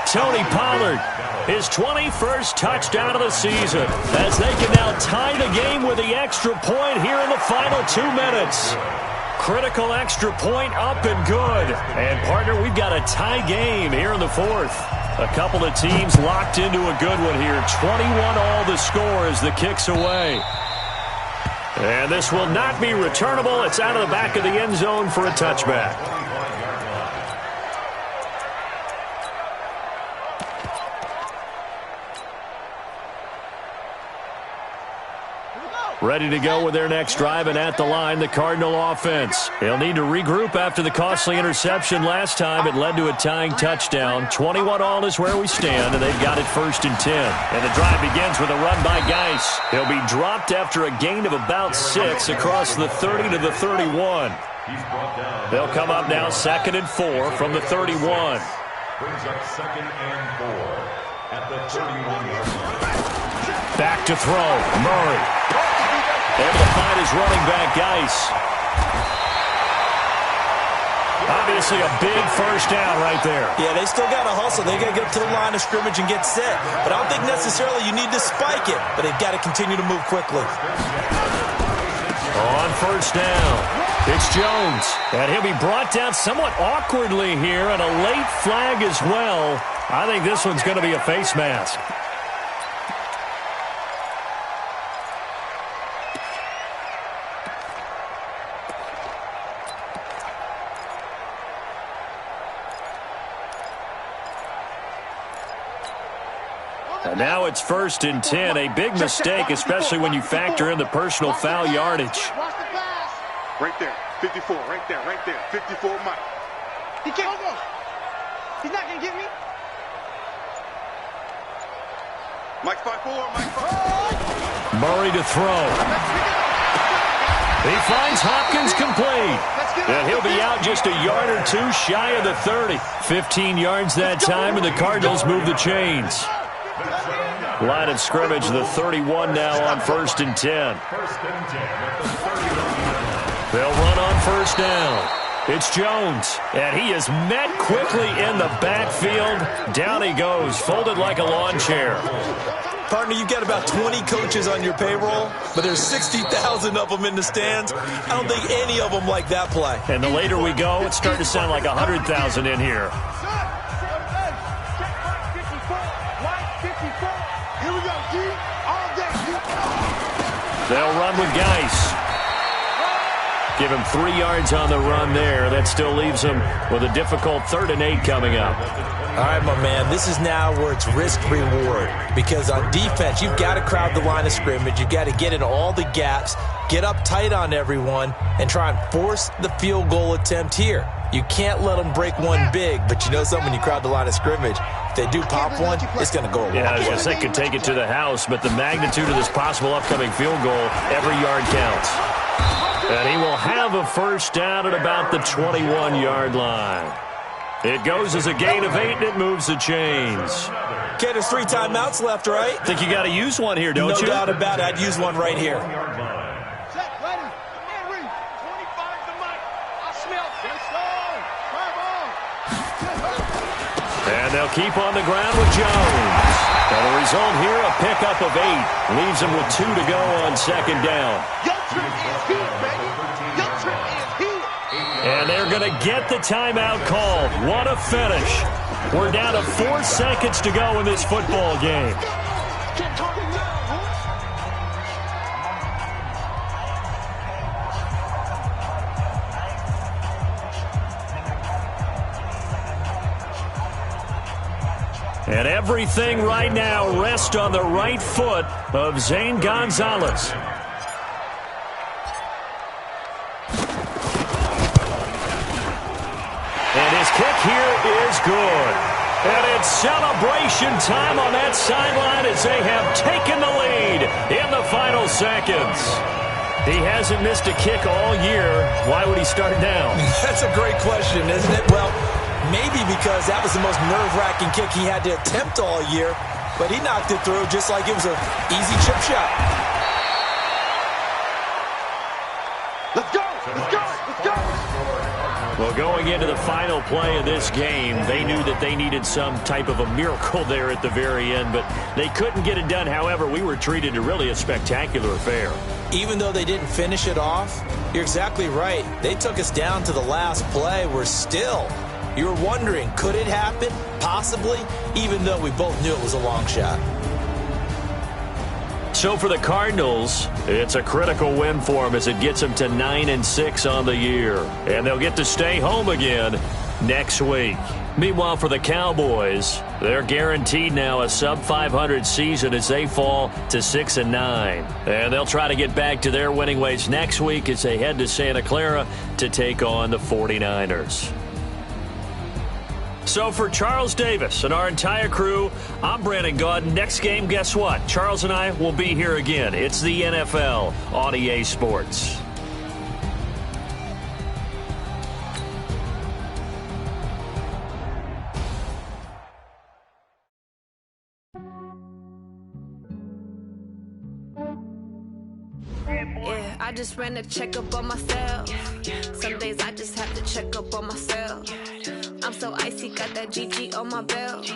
Speaker 2: Tony Pollard, his 21st touchdown of the season, as they can now tie the game with the extra point here in the final 2 minutes. Critical extra point up and good. And, partner, we've got a tie game here in the 4th. A couple of teams locked into a good one here. 21 all the score as the kick's away. And this will not be returnable. It's out of the back of the end zone for a touchback. Ready to go with their next drive, and at the line, the Cardinal offense. They'll need to regroup after the costly interception last time. It led to a tying touchdown. 21 all is where we stand, and they've got it 1st and 10. And the drive begins with a run by Geis. He'll be dropped after a gain of about 6 across the 30 to the 31. They'll come up now 2nd and 4 from the 31.
Speaker 4: Brings up 2nd and 4 at the 31-yard line.
Speaker 2: Back to throw, Murray. Able to find his running back, Geis. Obviously a big first down right there.
Speaker 3: Yeah, they still got to hustle. They got to get up to the line of scrimmage and get set. But I don't think necessarily you need to spike it, but they've got to continue to move quickly.
Speaker 2: On first down, it's Jones. And he'll be brought down somewhat awkwardly here, and a late flag as well. I think this one's going to be a face mask. And now it's 1st and 10. A big mistake, especially when you factor in the personal foul yardage.
Speaker 6: Right there, 54, right there, 54, Mike. He can't go. He's not going to get me. Mike 5-4, Mike 5-4.
Speaker 2: Murray to throw. He finds Hopkins complete. And he'll be out just a yard or two shy of the 30. 15 yards that time, and the Cardinals move the chains. Line of scrimmage, the 31 now on 1st and 10. They'll run on 1st down. It's Jones, and he is met quickly in the backfield. Down he goes, folded like a lawn chair.
Speaker 3: Partner, you've got about 20 coaches on your payroll, but there's 60,000 of them in the stands. I don't think any of them like that play.
Speaker 2: And the later we go, it's starting to sound like 100,000 in here.
Speaker 6: Here we go, G. All day.
Speaker 2: They'll run with Geis. Give him 3 yards on the run there. That still leaves him with a difficult 3rd and 8 coming up.
Speaker 3: All right, my man, this is now where it's risk-reward. Because on defense, you've got to crowd the line of scrimmage. You've got to get in all the gaps, get up tight on everyone, and try and force the field goal attempt here. You can't let them break one big, but you know something, when you crowd the line of scrimmage, if they do pop one, it's going to go away.
Speaker 2: Yeah, I was going to say, could take it to the house, but the magnitude of this possible upcoming field goal, every yard counts. And he will have a 1st down at about the 21-yard line. It goes as a gain of 8, and it moves the chains.
Speaker 3: Okay, there's 3 timeouts left, right?
Speaker 2: Think you got to use one here, don't you?
Speaker 3: No doubt about it. I'd use one right here.
Speaker 6: Check, ready. Man, read. 25 to Mike. I smell it.
Speaker 2: And they'll keep on the ground with Jones. And the result here, a pickup of 8. Leaves him with 2 to go on 2nd down.
Speaker 6: Your trip is here, baby. Your trip is here.
Speaker 2: And they're going to get the timeout called. What a finish. We're down to 4 seconds to go in this football game. And everything right now rests on the right foot of Zane Gonzalez. And his kick here is good. And it's celebration time on that sideline as they have taken the lead in the final seconds. He hasn't missed a kick all year. Why would he start now?
Speaker 3: That's a great question, isn't it? Well, maybe because that was the most nerve-wracking kick he had to attempt all year, but he knocked it through just like it was an easy chip shot.
Speaker 6: Let's go! Let's go! Let's go!
Speaker 2: Well, going into the final play of this game, they knew that they needed some type of a miracle there at the very end, but they couldn't get it done. However, we were treated to really a spectacular affair.
Speaker 3: Even though they didn't finish it off, you're exactly right. They took us down to the last play. We're still... You were wondering, could it happen? Possibly, even though we both knew it was a long shot.
Speaker 2: So for the Cardinals, it's a critical win for them as it gets them to 9-6 on the year. And they'll get to stay home again next week. Meanwhile, for the Cowboys, they're guaranteed now a sub-500 season as they fall to 6-9. And they'll try to get back to their winning ways next week as they head to Santa Clara to take on the 49ers. So for Charles Davis and our entire crew, I'm Brandon Gaudin. Next game, guess what? Charles and I will be here again. It's the NFL on EA Sports.
Speaker 7: Yeah, I just ran a checkup on myself. Some days I just have to check up on myself. I'm so icy, got that GG on my belt.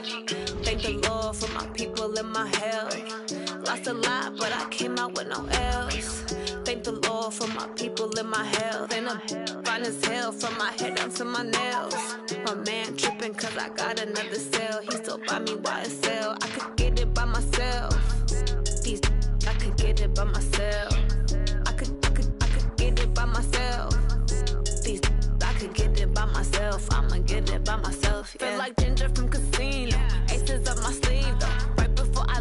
Speaker 7: Thank the Lord for my people and my health. Lost a lot, but I came out with no else. Thank the Lord for my people and my health. And I'm fine as hell from my head down to my nails. My man tripping cause I got another cell. He still buy me YSL. I could get it by myself. These I could get it by myself. I could get it by myself. These I could get it by myself. I'ma get it by myself. Yeah. Feel like Ginger from Casino. Aces up my sleeve though. Right before I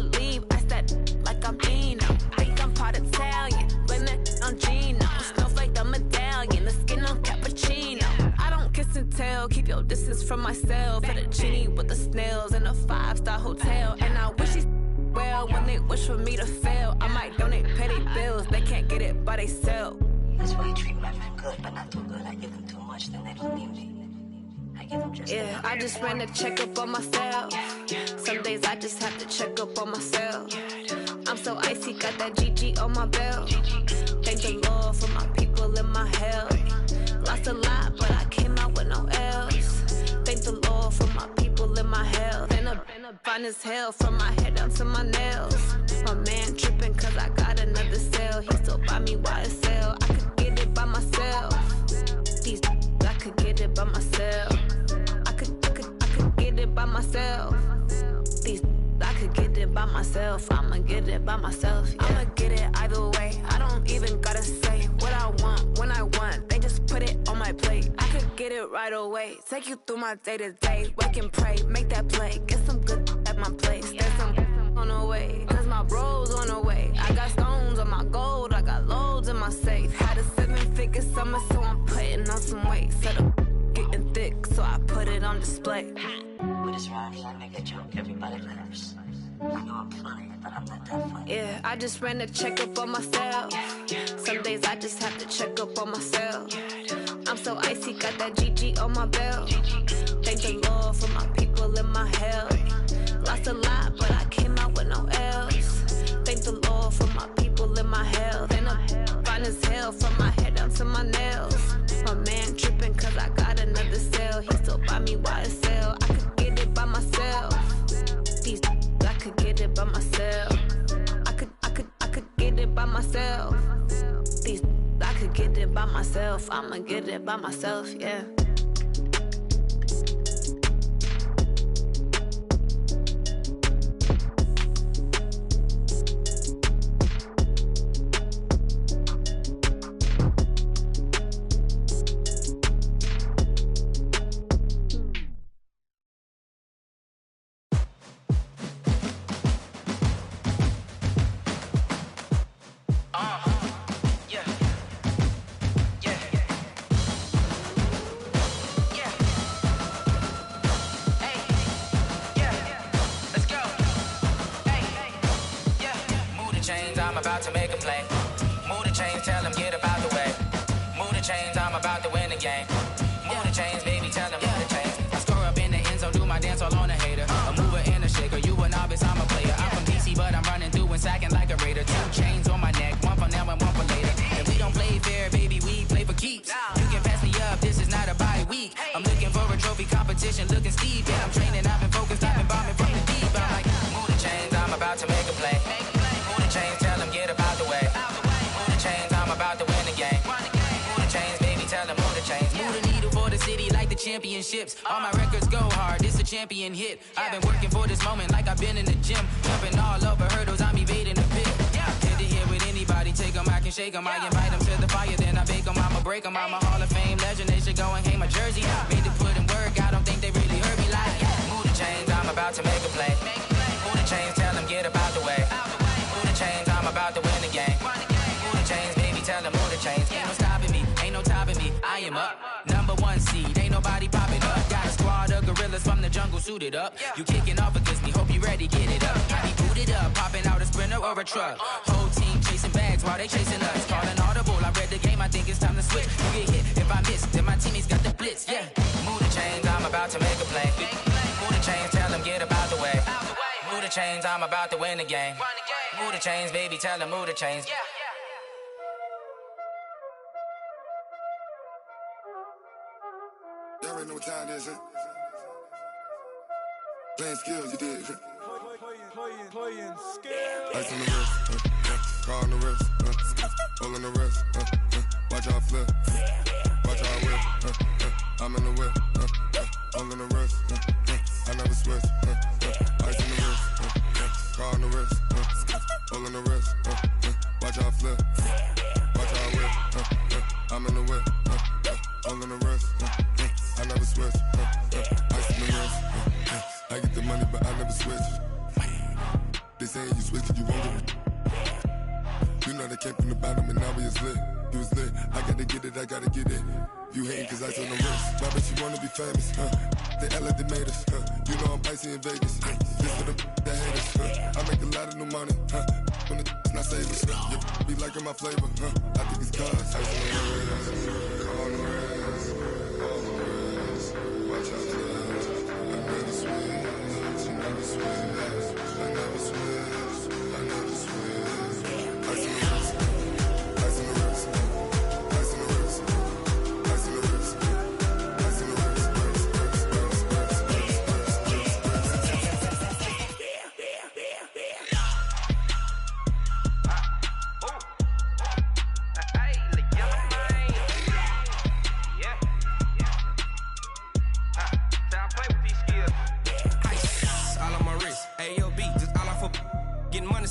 Speaker 7: This is from myself, for the genie with the snails in a 5-star hotel. And I wish these well when they wish for me to fail. I might donate petty bills, they can't get it by they self.
Speaker 8: That's why I treat my men good, but not too good. I give them too much, then they don't need me. I give them just enough.
Speaker 7: I just ran a checkup on myself. Some days I just have to check up on myself. I'm so icy, got that GG on my belt. Thank the Lord for my people in my hell. Lost a lot, but I came out with no L's. Thank the Lord for my people in my hell. Been a fine as hell from my head down to my nails. My man tripping cause I got another cell. He still buy me YSL. I could get it by myself. These I could get it by myself. I could get it by myself. These I could get it by myself. I'ma get it by myself. Yeah. I'ma get it either way. I don't even gotta say what I want when I want. They just put it on my plate. I could get it right away. Take you through my day to day. Wake and pray, make that play. Get some good at my place. There's some on the way. Cause my bro's on the way. I got stones on my gold. I got loads in my safe. Had a 7-figure summer, so I'm putting on some weight. Set up getting thick, so I put it on display.
Speaker 8: With this rhyme, I make a joke, everybody laughs. I know I'm funny, but I'm not that funny.
Speaker 7: Yeah, I just ran a checkup on myself. Some days I just have to check up on myself. I'm so icy, got that GG on my belt. Thank the Lord for my people in my hell. Lost a lot, but I came out with no L's. Thank the Lord for my people in my hell. Then I'm fine as hell from my head down to my nails. My man tripping cause I got another cell. He still buy me YSL. I could get it by myself. These I could get it by myself. I could get it by myself. These I could get it by myself. I'ma get it by myself, yeah.
Speaker 9: About to make a play. Move the chains, tell them get up out the way. Move the chains, I'm about to win the game. Move the chains, baby, tell them move the chains. I score up in the end zone, do my dance all on a hater. A mover and a shaker, you a novice, I'm a player. I'm from DC, but I'm running through and sacking like a raider. 2 chains on my neck, one for now and one for later. If we don't play fair, baby, we play for keeps. You can pass me up, this is not a bye week. I'm looking for a trophy competition, looking steep. Yeah, I'm training, I've been focused, I've been bombing from the deep. I'm like, move the chains, I'm about to make a play. Move the chains, tell them get up out the way. Move the chains, I'm about to win the game. Move the chains, baby, tell them move the chains. Move the needle for the city like the championships. All my records go hard, this a champion hit. I've been working for this moment like I've been in the gym. Jumping all over hurdles, I'm evading the pit. Hit to here with anybody, take them, I can shake them. I invite them to the fire, then I bake them, I'ma break them. I'm a Hall of Fame legend, they should go and hang my jersey. Made to put in work, I don't think they really heard me like. Move the chains, I'm about to make a play. Move the chains, tell them get up out the way. Move the chains, I'm about to win the game. Move the chains, baby, tell them move the chains. Ain't no stopping me, ain't no topping me. I am up, #1 seed, ain't nobody popping up. Got a squad of gorillas from the jungle suited up. You kicking off against me, hope you ready, get it up. I be booted up, popping out a sprinter or a truck. Whole team chasing bags while they chasing us. Calling audible, I read the game, I think it's time to switch. You get hit if I miss, then my teammates got the blitz, yeah. Move the chains, I'm about to make a play. Move the chains, tell them get up out the way. Move the chains, I'm about to win the game. Move the chains, baby, tell them move the chains.
Speaker 10: Y'all already know what time it is, huh? Playing skills, you did.
Speaker 5: Playing skills.
Speaker 10: Ice on the wrist, car on the wrist, hole in the wrist, watch out flip, watch out whip, I'm in the whip, hole in the wrist, I never switch, ice on the wrist, car on the wrist, hole in the wrist, watch out flip, watch out whip, I'm in the whip, hole in the wrist, I never switch, ice on the wrist, I get the money but I never switch. They saying you switch cause you want it. You know they came from the bottom and now we is lit. You was lit, I gotta get it, I gotta get it. If You hating cause I on the wrist. My bitch, you wanna be famous, They act like they made us, You know I'm icy in Vegas, This for the that hate us, I make a lot of new money, When it's not savings, You be liking my flavor, I think it's cause I on the wrist, watch out, I never switch, I never switch, I never switch, I never switch. I see the wrist, I see the wrist, I see the wrist, I see the wrist, I see the wrist.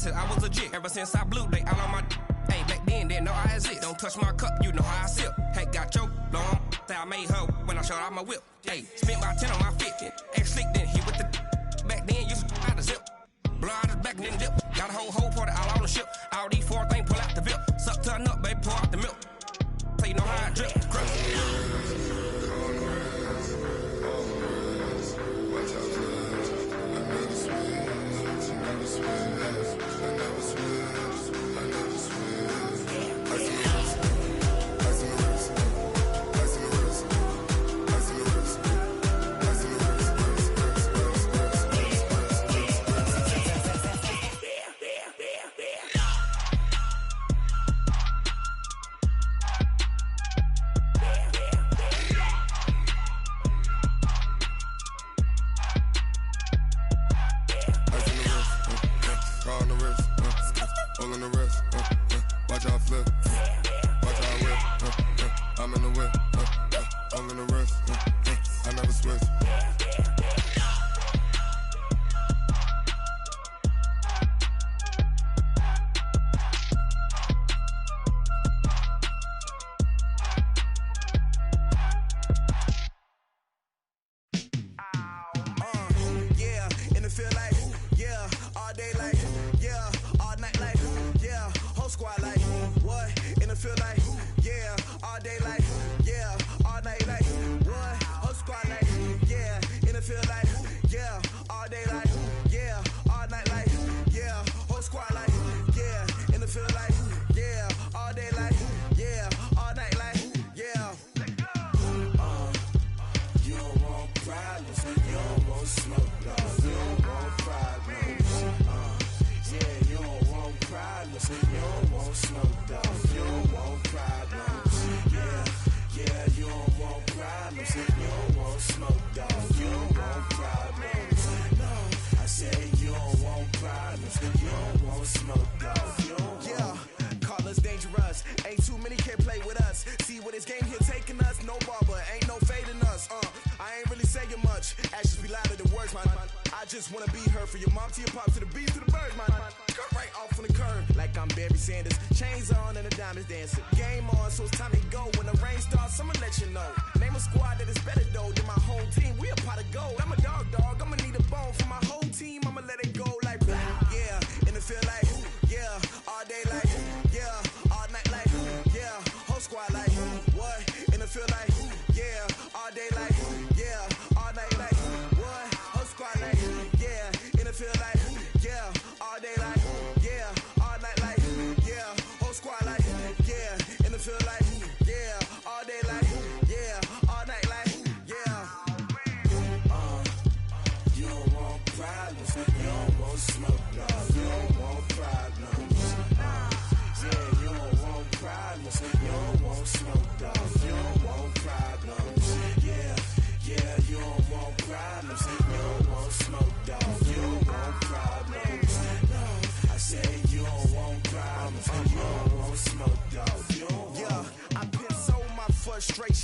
Speaker 11: I was legit ever since I blew they all on my hey back then didn't know I exist. Don't touch my cup, you know how I sip. Hey, got your long I made her when I showed out my whip. Hey, spent about 10 on my fit. Ex-slick then hit with the back then used to out the zip. Blow out his back then dip. Got a whole party all on the ship. All these 4 things pull out the VIP. Suck turn up, baby, pour out the milk. So you know how I drip.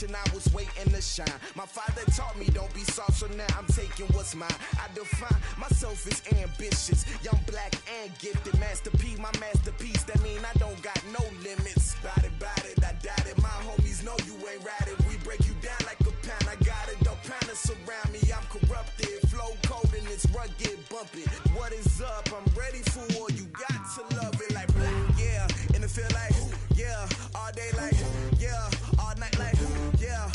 Speaker 12: I was waiting to shine. My father taught me don't be soft, so now I'm taking what's mine. I define myself as ambitious, young, black, and gifted. Master P, my masterpiece. That mean I don't got no limits. Bout it, I doubt it. My homies know you ain't ratted. We break you down like a pound. I got it, dog pounders surround me. I'm corrupted, flow cold and it's rugged, bumpy. What is up? I'm ready for war. You got to love it like black, yeah. And it feel like, yeah, all day like, yeah, all night like, yeah.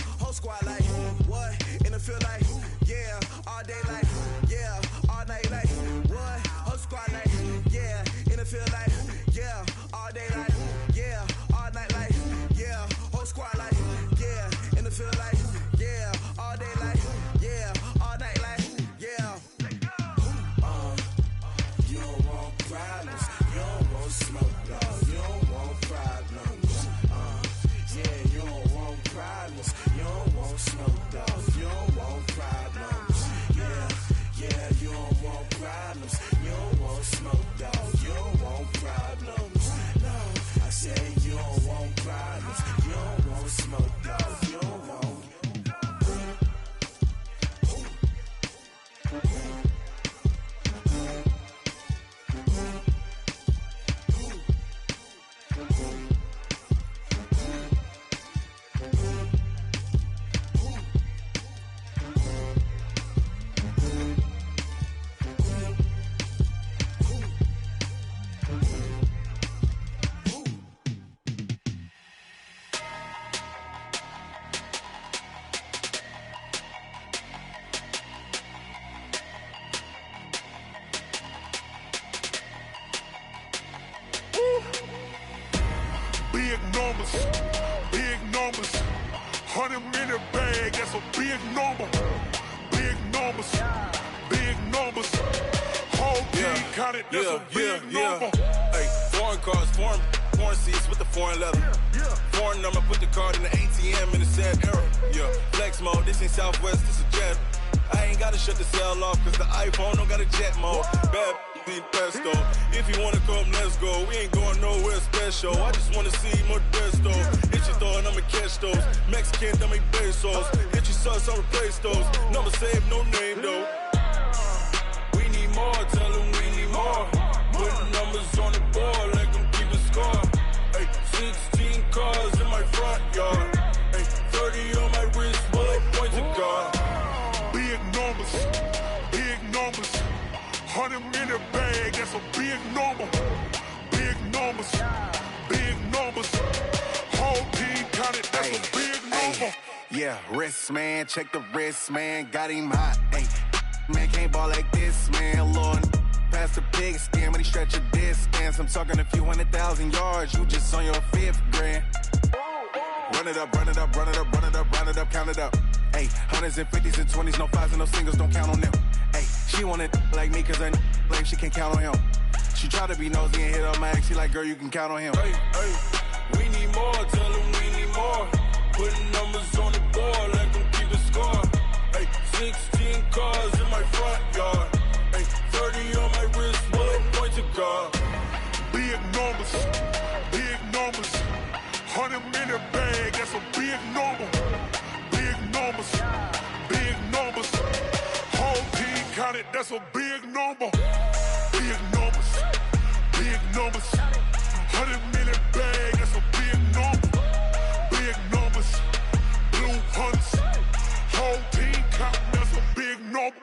Speaker 12: feel like, yeah, all day like, yeah, all night like, yeah, whole squad like, yeah, in the feel like, yeah, all day like, yeah, all night like, yeah. You don't want problems, you don't want smoke, dog, you don't want problems. Yeah, you don't want problems, you don't want smoke, dog, you don't want problems. Yeah, you don't want problems, you don't want smoke, dog, you don't want problems. No, I said you don't want problems, you don't want smoke, dog, you don't want.
Speaker 13: Big numbers, 100-minute bag, that's a big number. Big numbers, whole team counted, that's a big number.
Speaker 14: Hey, foreign cars, foreign seats with the foreign leather. Foreign number, put the card in the ATM in the sad era. Yeah, flex mode, this ain't Southwest, this a jet. I ain't gotta shut the cell off, cause the iPhone don't got a jet mode. Bad pesto. If you wanna come, let's go. We ain't going nowhere special. I just wanna see Modesto. Hit your thought, I'ma catch those. Mexican, dummy pesos. Hit your sauce, I'll replace those. Number saved, no name though. We need more, tell them we need more. Putting numbers on the board, let them keep a score. Hey, 16 cars in my front yard. Hey, 30 on my wrist, bullet points to God.
Speaker 13: Big numbers, 100-minute bag, that's a big number. Big numbers, whole team counted, that's a big number.
Speaker 15: Yeah, wrist man, check the wrist man, got him hot. Ay, man can't ball like this, man. Lord, past the pig skin, but he stretch a distance. I'm talking a few 100,000 yards, you just on your 5th grand. Run it up, count it up. Ay, hundreds and 50s and 20s, no 5s and no singles, don't count on them. Ay, she want it like me, cause her like she can't count on him. She try to be nosy and hit up my ex, she like, girl, you can count on him.
Speaker 14: Hey, we need more, tell them we need more. Putting numbers on the board, let them keep a score. Hey, 16 cars in my front yard. Hey, 30 on my wrist, bullet point to God.
Speaker 13: Big numbers, 100-minute bag, that's a big number. Big numbers, whole team counted, that's a big number. Big numbers, 100-minute bag, that's a big number. Big numbers, blue hunts, whole team counting, that's a big number.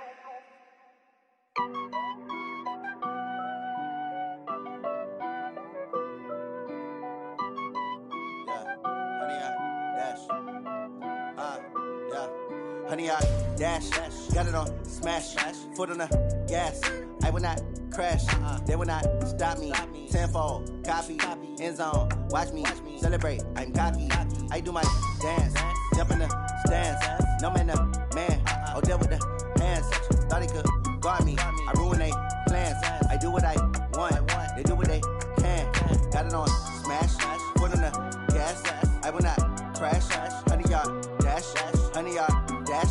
Speaker 16: Honey, I dash, got it on smash, foot on the gas. I will not crash, they will not stop me. Tenfold, copy, end zone, watch me celebrate. I'm cocky, I do my dance, jump in the stands. No man, the man, oh, deal with the hands. Thought he could guard me, I ruin they plans. I do what I want, they do what they can. Got it on smash, foot on the gas. I will not crash, honey, y'all dash, honey, y'all dash,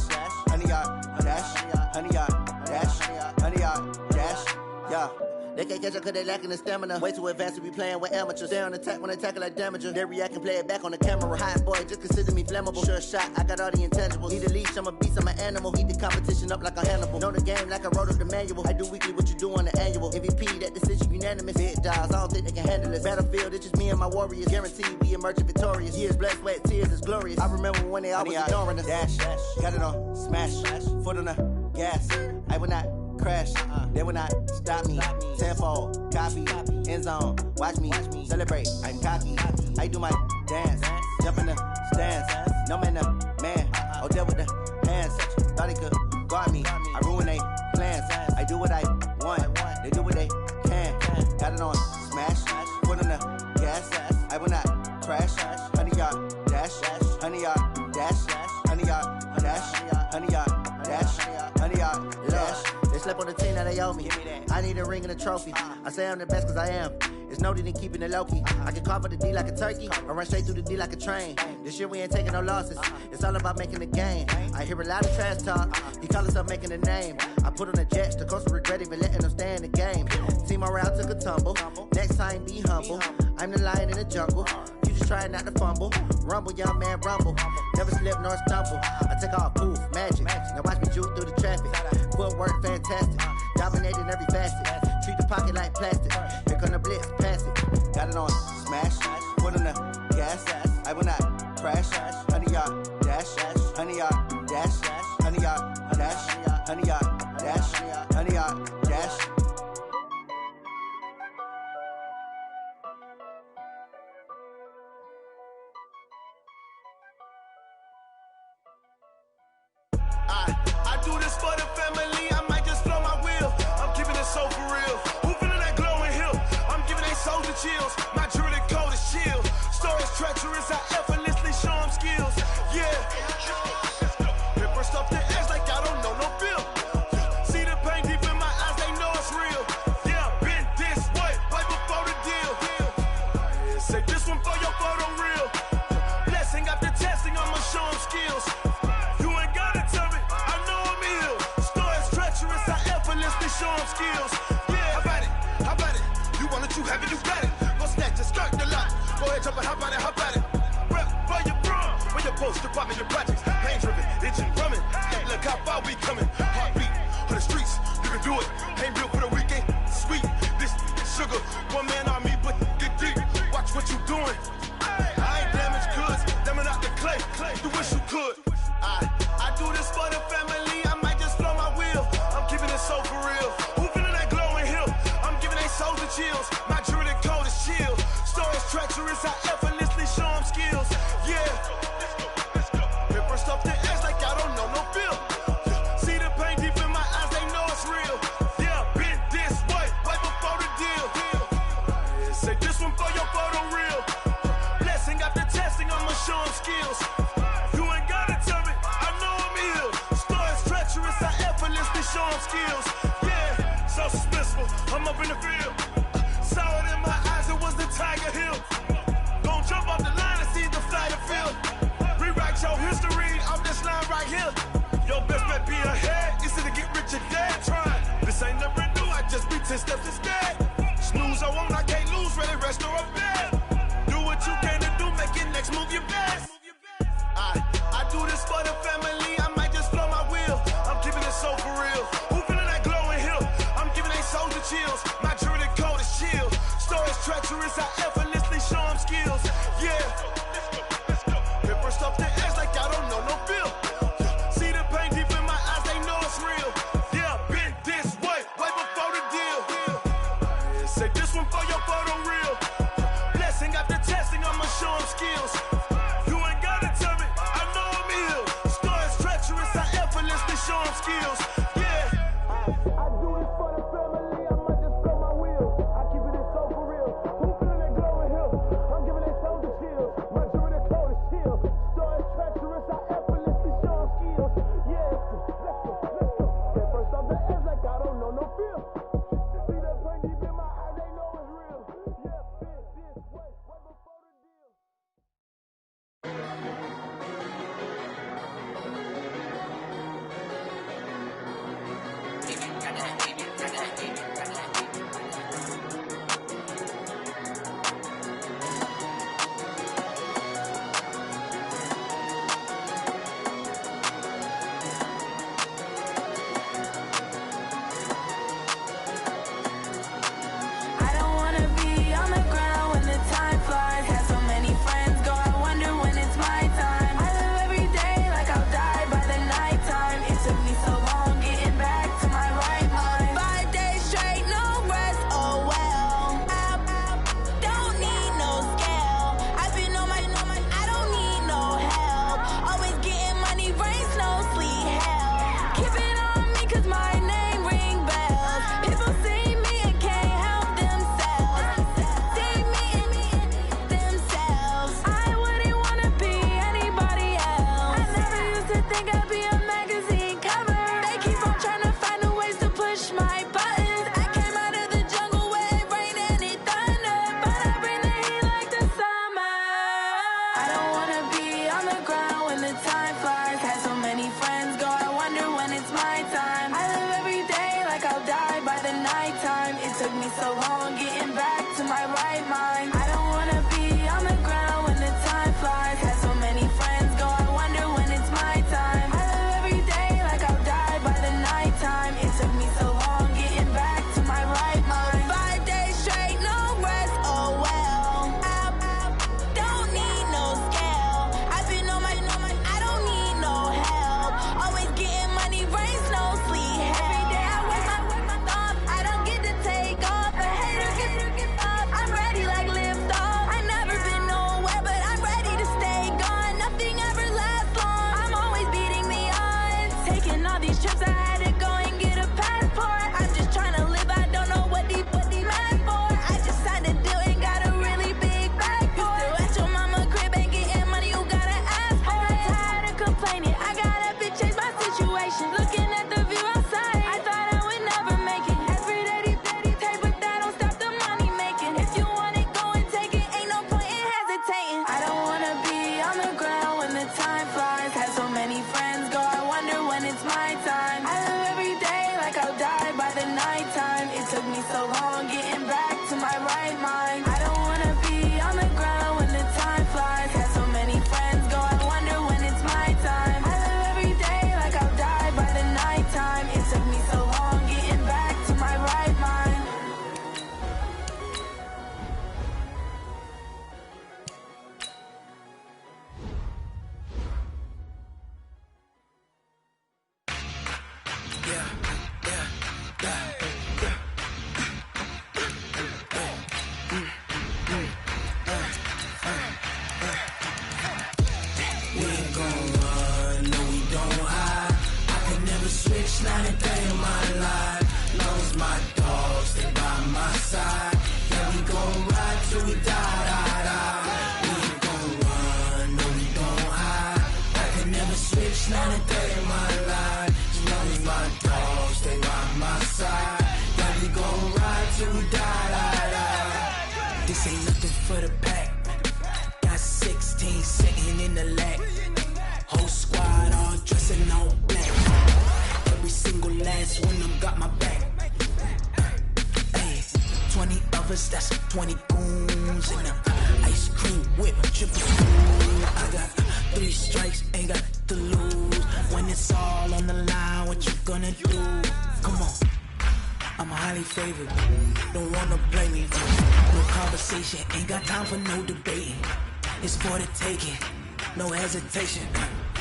Speaker 16: honey, y'all dash, honey, y'all dash, honey, y'all dash, yeah. They can't catch up cause they lacking the stamina. Way too advanced to be playing with amateurs. Stay on attack when they tackle like damager. They react and play it back on the camera. Hot boy, just consider me flammable. Sure shot, I got all the intangibles. Need a leash, I'm a beast, I'm an animal. Heat the competition up like a Hannibal. Know the game like I wrote up the manual. I do weekly what you do on the annual. MVP, that decision unanimous. Big dials, I don't think they can handle it. Battlefield, it's just me and my warriors. Guaranteed we emerging victorious. Years, blood, sweat, tears, it's glorious. I remember when they always ignoring us. Dash, got it on smash, foot on the gas. I will not crash, they will not stop me. Tenfold, copy, end zone, watch me celebrate. I'm cocky, I do my dance, jump in the stands. No man, the man, oh, deal with the hands. Thought he could guard me, I ruin they plans. I do what I want, they do what they can. Got it on me. I need a ring and a trophy. I say I'm the best cause I am. It's noted in keeping it low-key. I can call for the D like a turkey, or run straight through the D like a train. This year we ain't taking no losses. It's all about making the game. I hear a lot of trash talk. He call himself making a name. I put on the jets, the coach regret even letting them stay in the game. Team morale took a tumble. Next time be humble. I'm the lion in the jungle. You just trying not to fumble. Rumble, young man, rumble. Never slip nor stumble. I take off, poof, magic. Now watch me juke through the traffic. Footwork fantastic. Dominating every facet. Treat the pocket like plastic. Here come the blitz, pass it. Got it on smash. Put on the gas. I will not crash. 100-yard dash. 100-yard dash. 100-yard dash. 100-yard dash. 100-yard dash.
Speaker 1: I do this for the family, I might just blow my wheel. I'm keeping it so for real. Who feeling that glowing hill? I'm giving they soldier chills. My jewelry code is chill. Stories treacherous, I effortlessly show them skills. Yeah. Paper stuff the edge like I don't know no bill. See the pain deep in my eyes, they know it's real. Yeah, been this way, way before the deal. Say this one for your photo real. Blessing after testing, I'ma show them skills. Show them skills. Yeah, how about it? You want it, you have it, you got it. Go snatch it, skirt the lot. Go ahead, jump it, how about it? Rep for your bro. When your post department, your projects. Pain driven, itching, drumming. Hey, look how far we coming. Heartbeat on the streets, you can do it. Ain't built for the weekend. Sweet, this sugar. One man army, but get deep. Watch what you doing. I ain't damaged goods, damn it out the clay. You wish you could. I do this for the family. I might just blow my wheel. I'm keeping it so for real. Who feeling that glowing hill? I'm giving they soldier chills. My jewelry code is chill. Stories treacherous, I effortlessly show them skills. Yeah. Paper stuff the edge like I don't know no bill. See the pain deep in my eyes, they know it's real. Yeah, been this way, way before the deal. Say this one for your photo real. Blessing after testing, I'ma show them skills. You ain't gotta tell me, I know I'm ill. Stories treacherous, I effortlessly show them skills. Yeah, so suspenseful, I'm up in the field. Saw it in my eyes, it was the Tiger Hill. Gon' jump off the line and see the fly the field. Rewrite your history off this line right here. Your best bet be ahead, easy to get rich or dead. Trying, this ain't never new, I just be 10 steps instead. Snooze I won't, I can't lose, ready, rest or a bed. Do what you can to do, make your next move your best. I do this for the family, I might just blow my wheel. I'm keeping it so for real. Who feeling that glowing hill? I'm giving they soldier chills. My jewelry code is chill. Stories treacherous, I effortlessly show them skills. Yeah. Paper stuff the edge like I don't know no bill. See the pain deep in my eyes, they know it's real. Yeah, been this way, way before the deal. Say this one for your photo real. Blessing after testing, I'ma show them skills. You ain't gotta tell me, I know I'm ill. Stories treacherous, I effortlessly show them skills. Yeah. I do this for the family, I might just blow my wheel. I keep it so for real. Who feeling that glowing hill? I'm giving they soldier chills. My jewelry code is chill. Stories treacherous, I effortlessly show them skills. Yeah, let's go. First off the edge like I don't know no feel.
Speaker 7: so long getting back to my right mind. I don't wanna be on the ground when the time flies. Had so many friends go, I wonder when it's my time. I live every day like I'll die by the nighttime. It took me so long getting back to my right mind. 5 days straight, no rest, oh well. I don't need no scale. I've been on my, I don't need no help. Always getting money, rain, snow, sleet, every day I work my thumb. I don't get to take off. A hater get up. I'm ready like lift off. I never been nowhere, but I'm ready to stay gone. Nothing ever lasts long. I'm always beating the odds. Taking all these trips, I had to go and get a passport. I'm just trying to live. I don't know what deep mad for. I just signed a deal and got a really big bag for it. Still at your mama crib and getting money, you gotta ask for it. I'm tired of complaining. I gotta bitch change my situation. Looking at the view outside, I thought I would never make it. Every day take, but that don't stop the money making. If you want it, go and take it. Ain't no point in hesitating. I don't wanna be on the ground when the time flies. Had so many friends go, I wonder when it's my time. I live every day like I'll die by the nighttime. It took me so long getting back to my right mind. I don't wanna be on the ground when the time flies. Had so many friends go, I wonder when it's my time. I live every day like I'll die by the nighttime. It took me so long getting back to my right mind.
Speaker 12: We ain't gon' run, no we don't hide. I can never switch, not a day in my life. Long as my dogs stay by my side. Yeah, we gon' ride till we die. We ain't gon' run, no we don't hide. I can never switch, not a day in my life. As long as my dogs stay by my side. Yeah, we gon' ride till we die. This ain't nothing for the pack. Got 16 sitting in the lap. Whole squad all dressing all black. Every single last one of them got my back. Hey, 20 of us, that's 20 goons in the ice cream whip, triple spoon. I got 3 strikes, ain't got to lose. When it's all on the line, what you gonna do? Come on. I'm highly favored, don't wanna play me. No conversation, ain't got time for no debating. It's for the taking, no hesitation.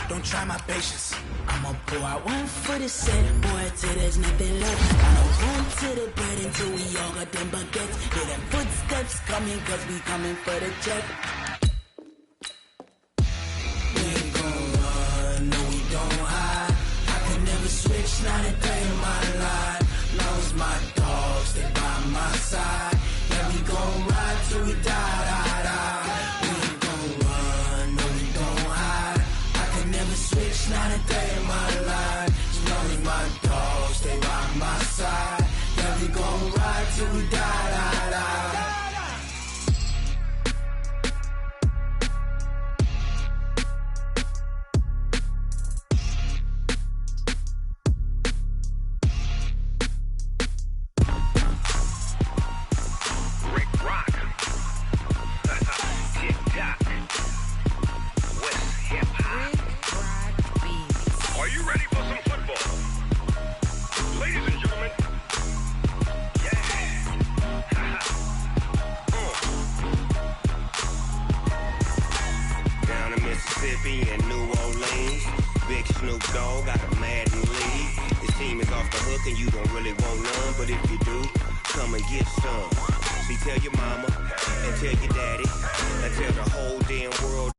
Speaker 12: Don't try my patience. I'ma pour out one for the set, boy, till there's nothing left. I'ma run to the bread until we all got them baguettes. Hear them footsteps coming, cause we coming for the check. We ain't gon' run, no we don't hide. I can never switch, not a day in my life. Long as my dogs stay by my side. Yeah, we gon' ride till we die. We ain't gon' run, no we don't hide. I can never switch, not a day in my life. As long as my dogs stay by my side. Yeah, we gon' ride till we die.
Speaker 17: Mississippi and New Orleans. Big Snoop Dogg got a Madden league. His team is off the hook and you don't really want none. But if you do, come and get some. See, tell your mama and tell your daddy and tell the whole damn world.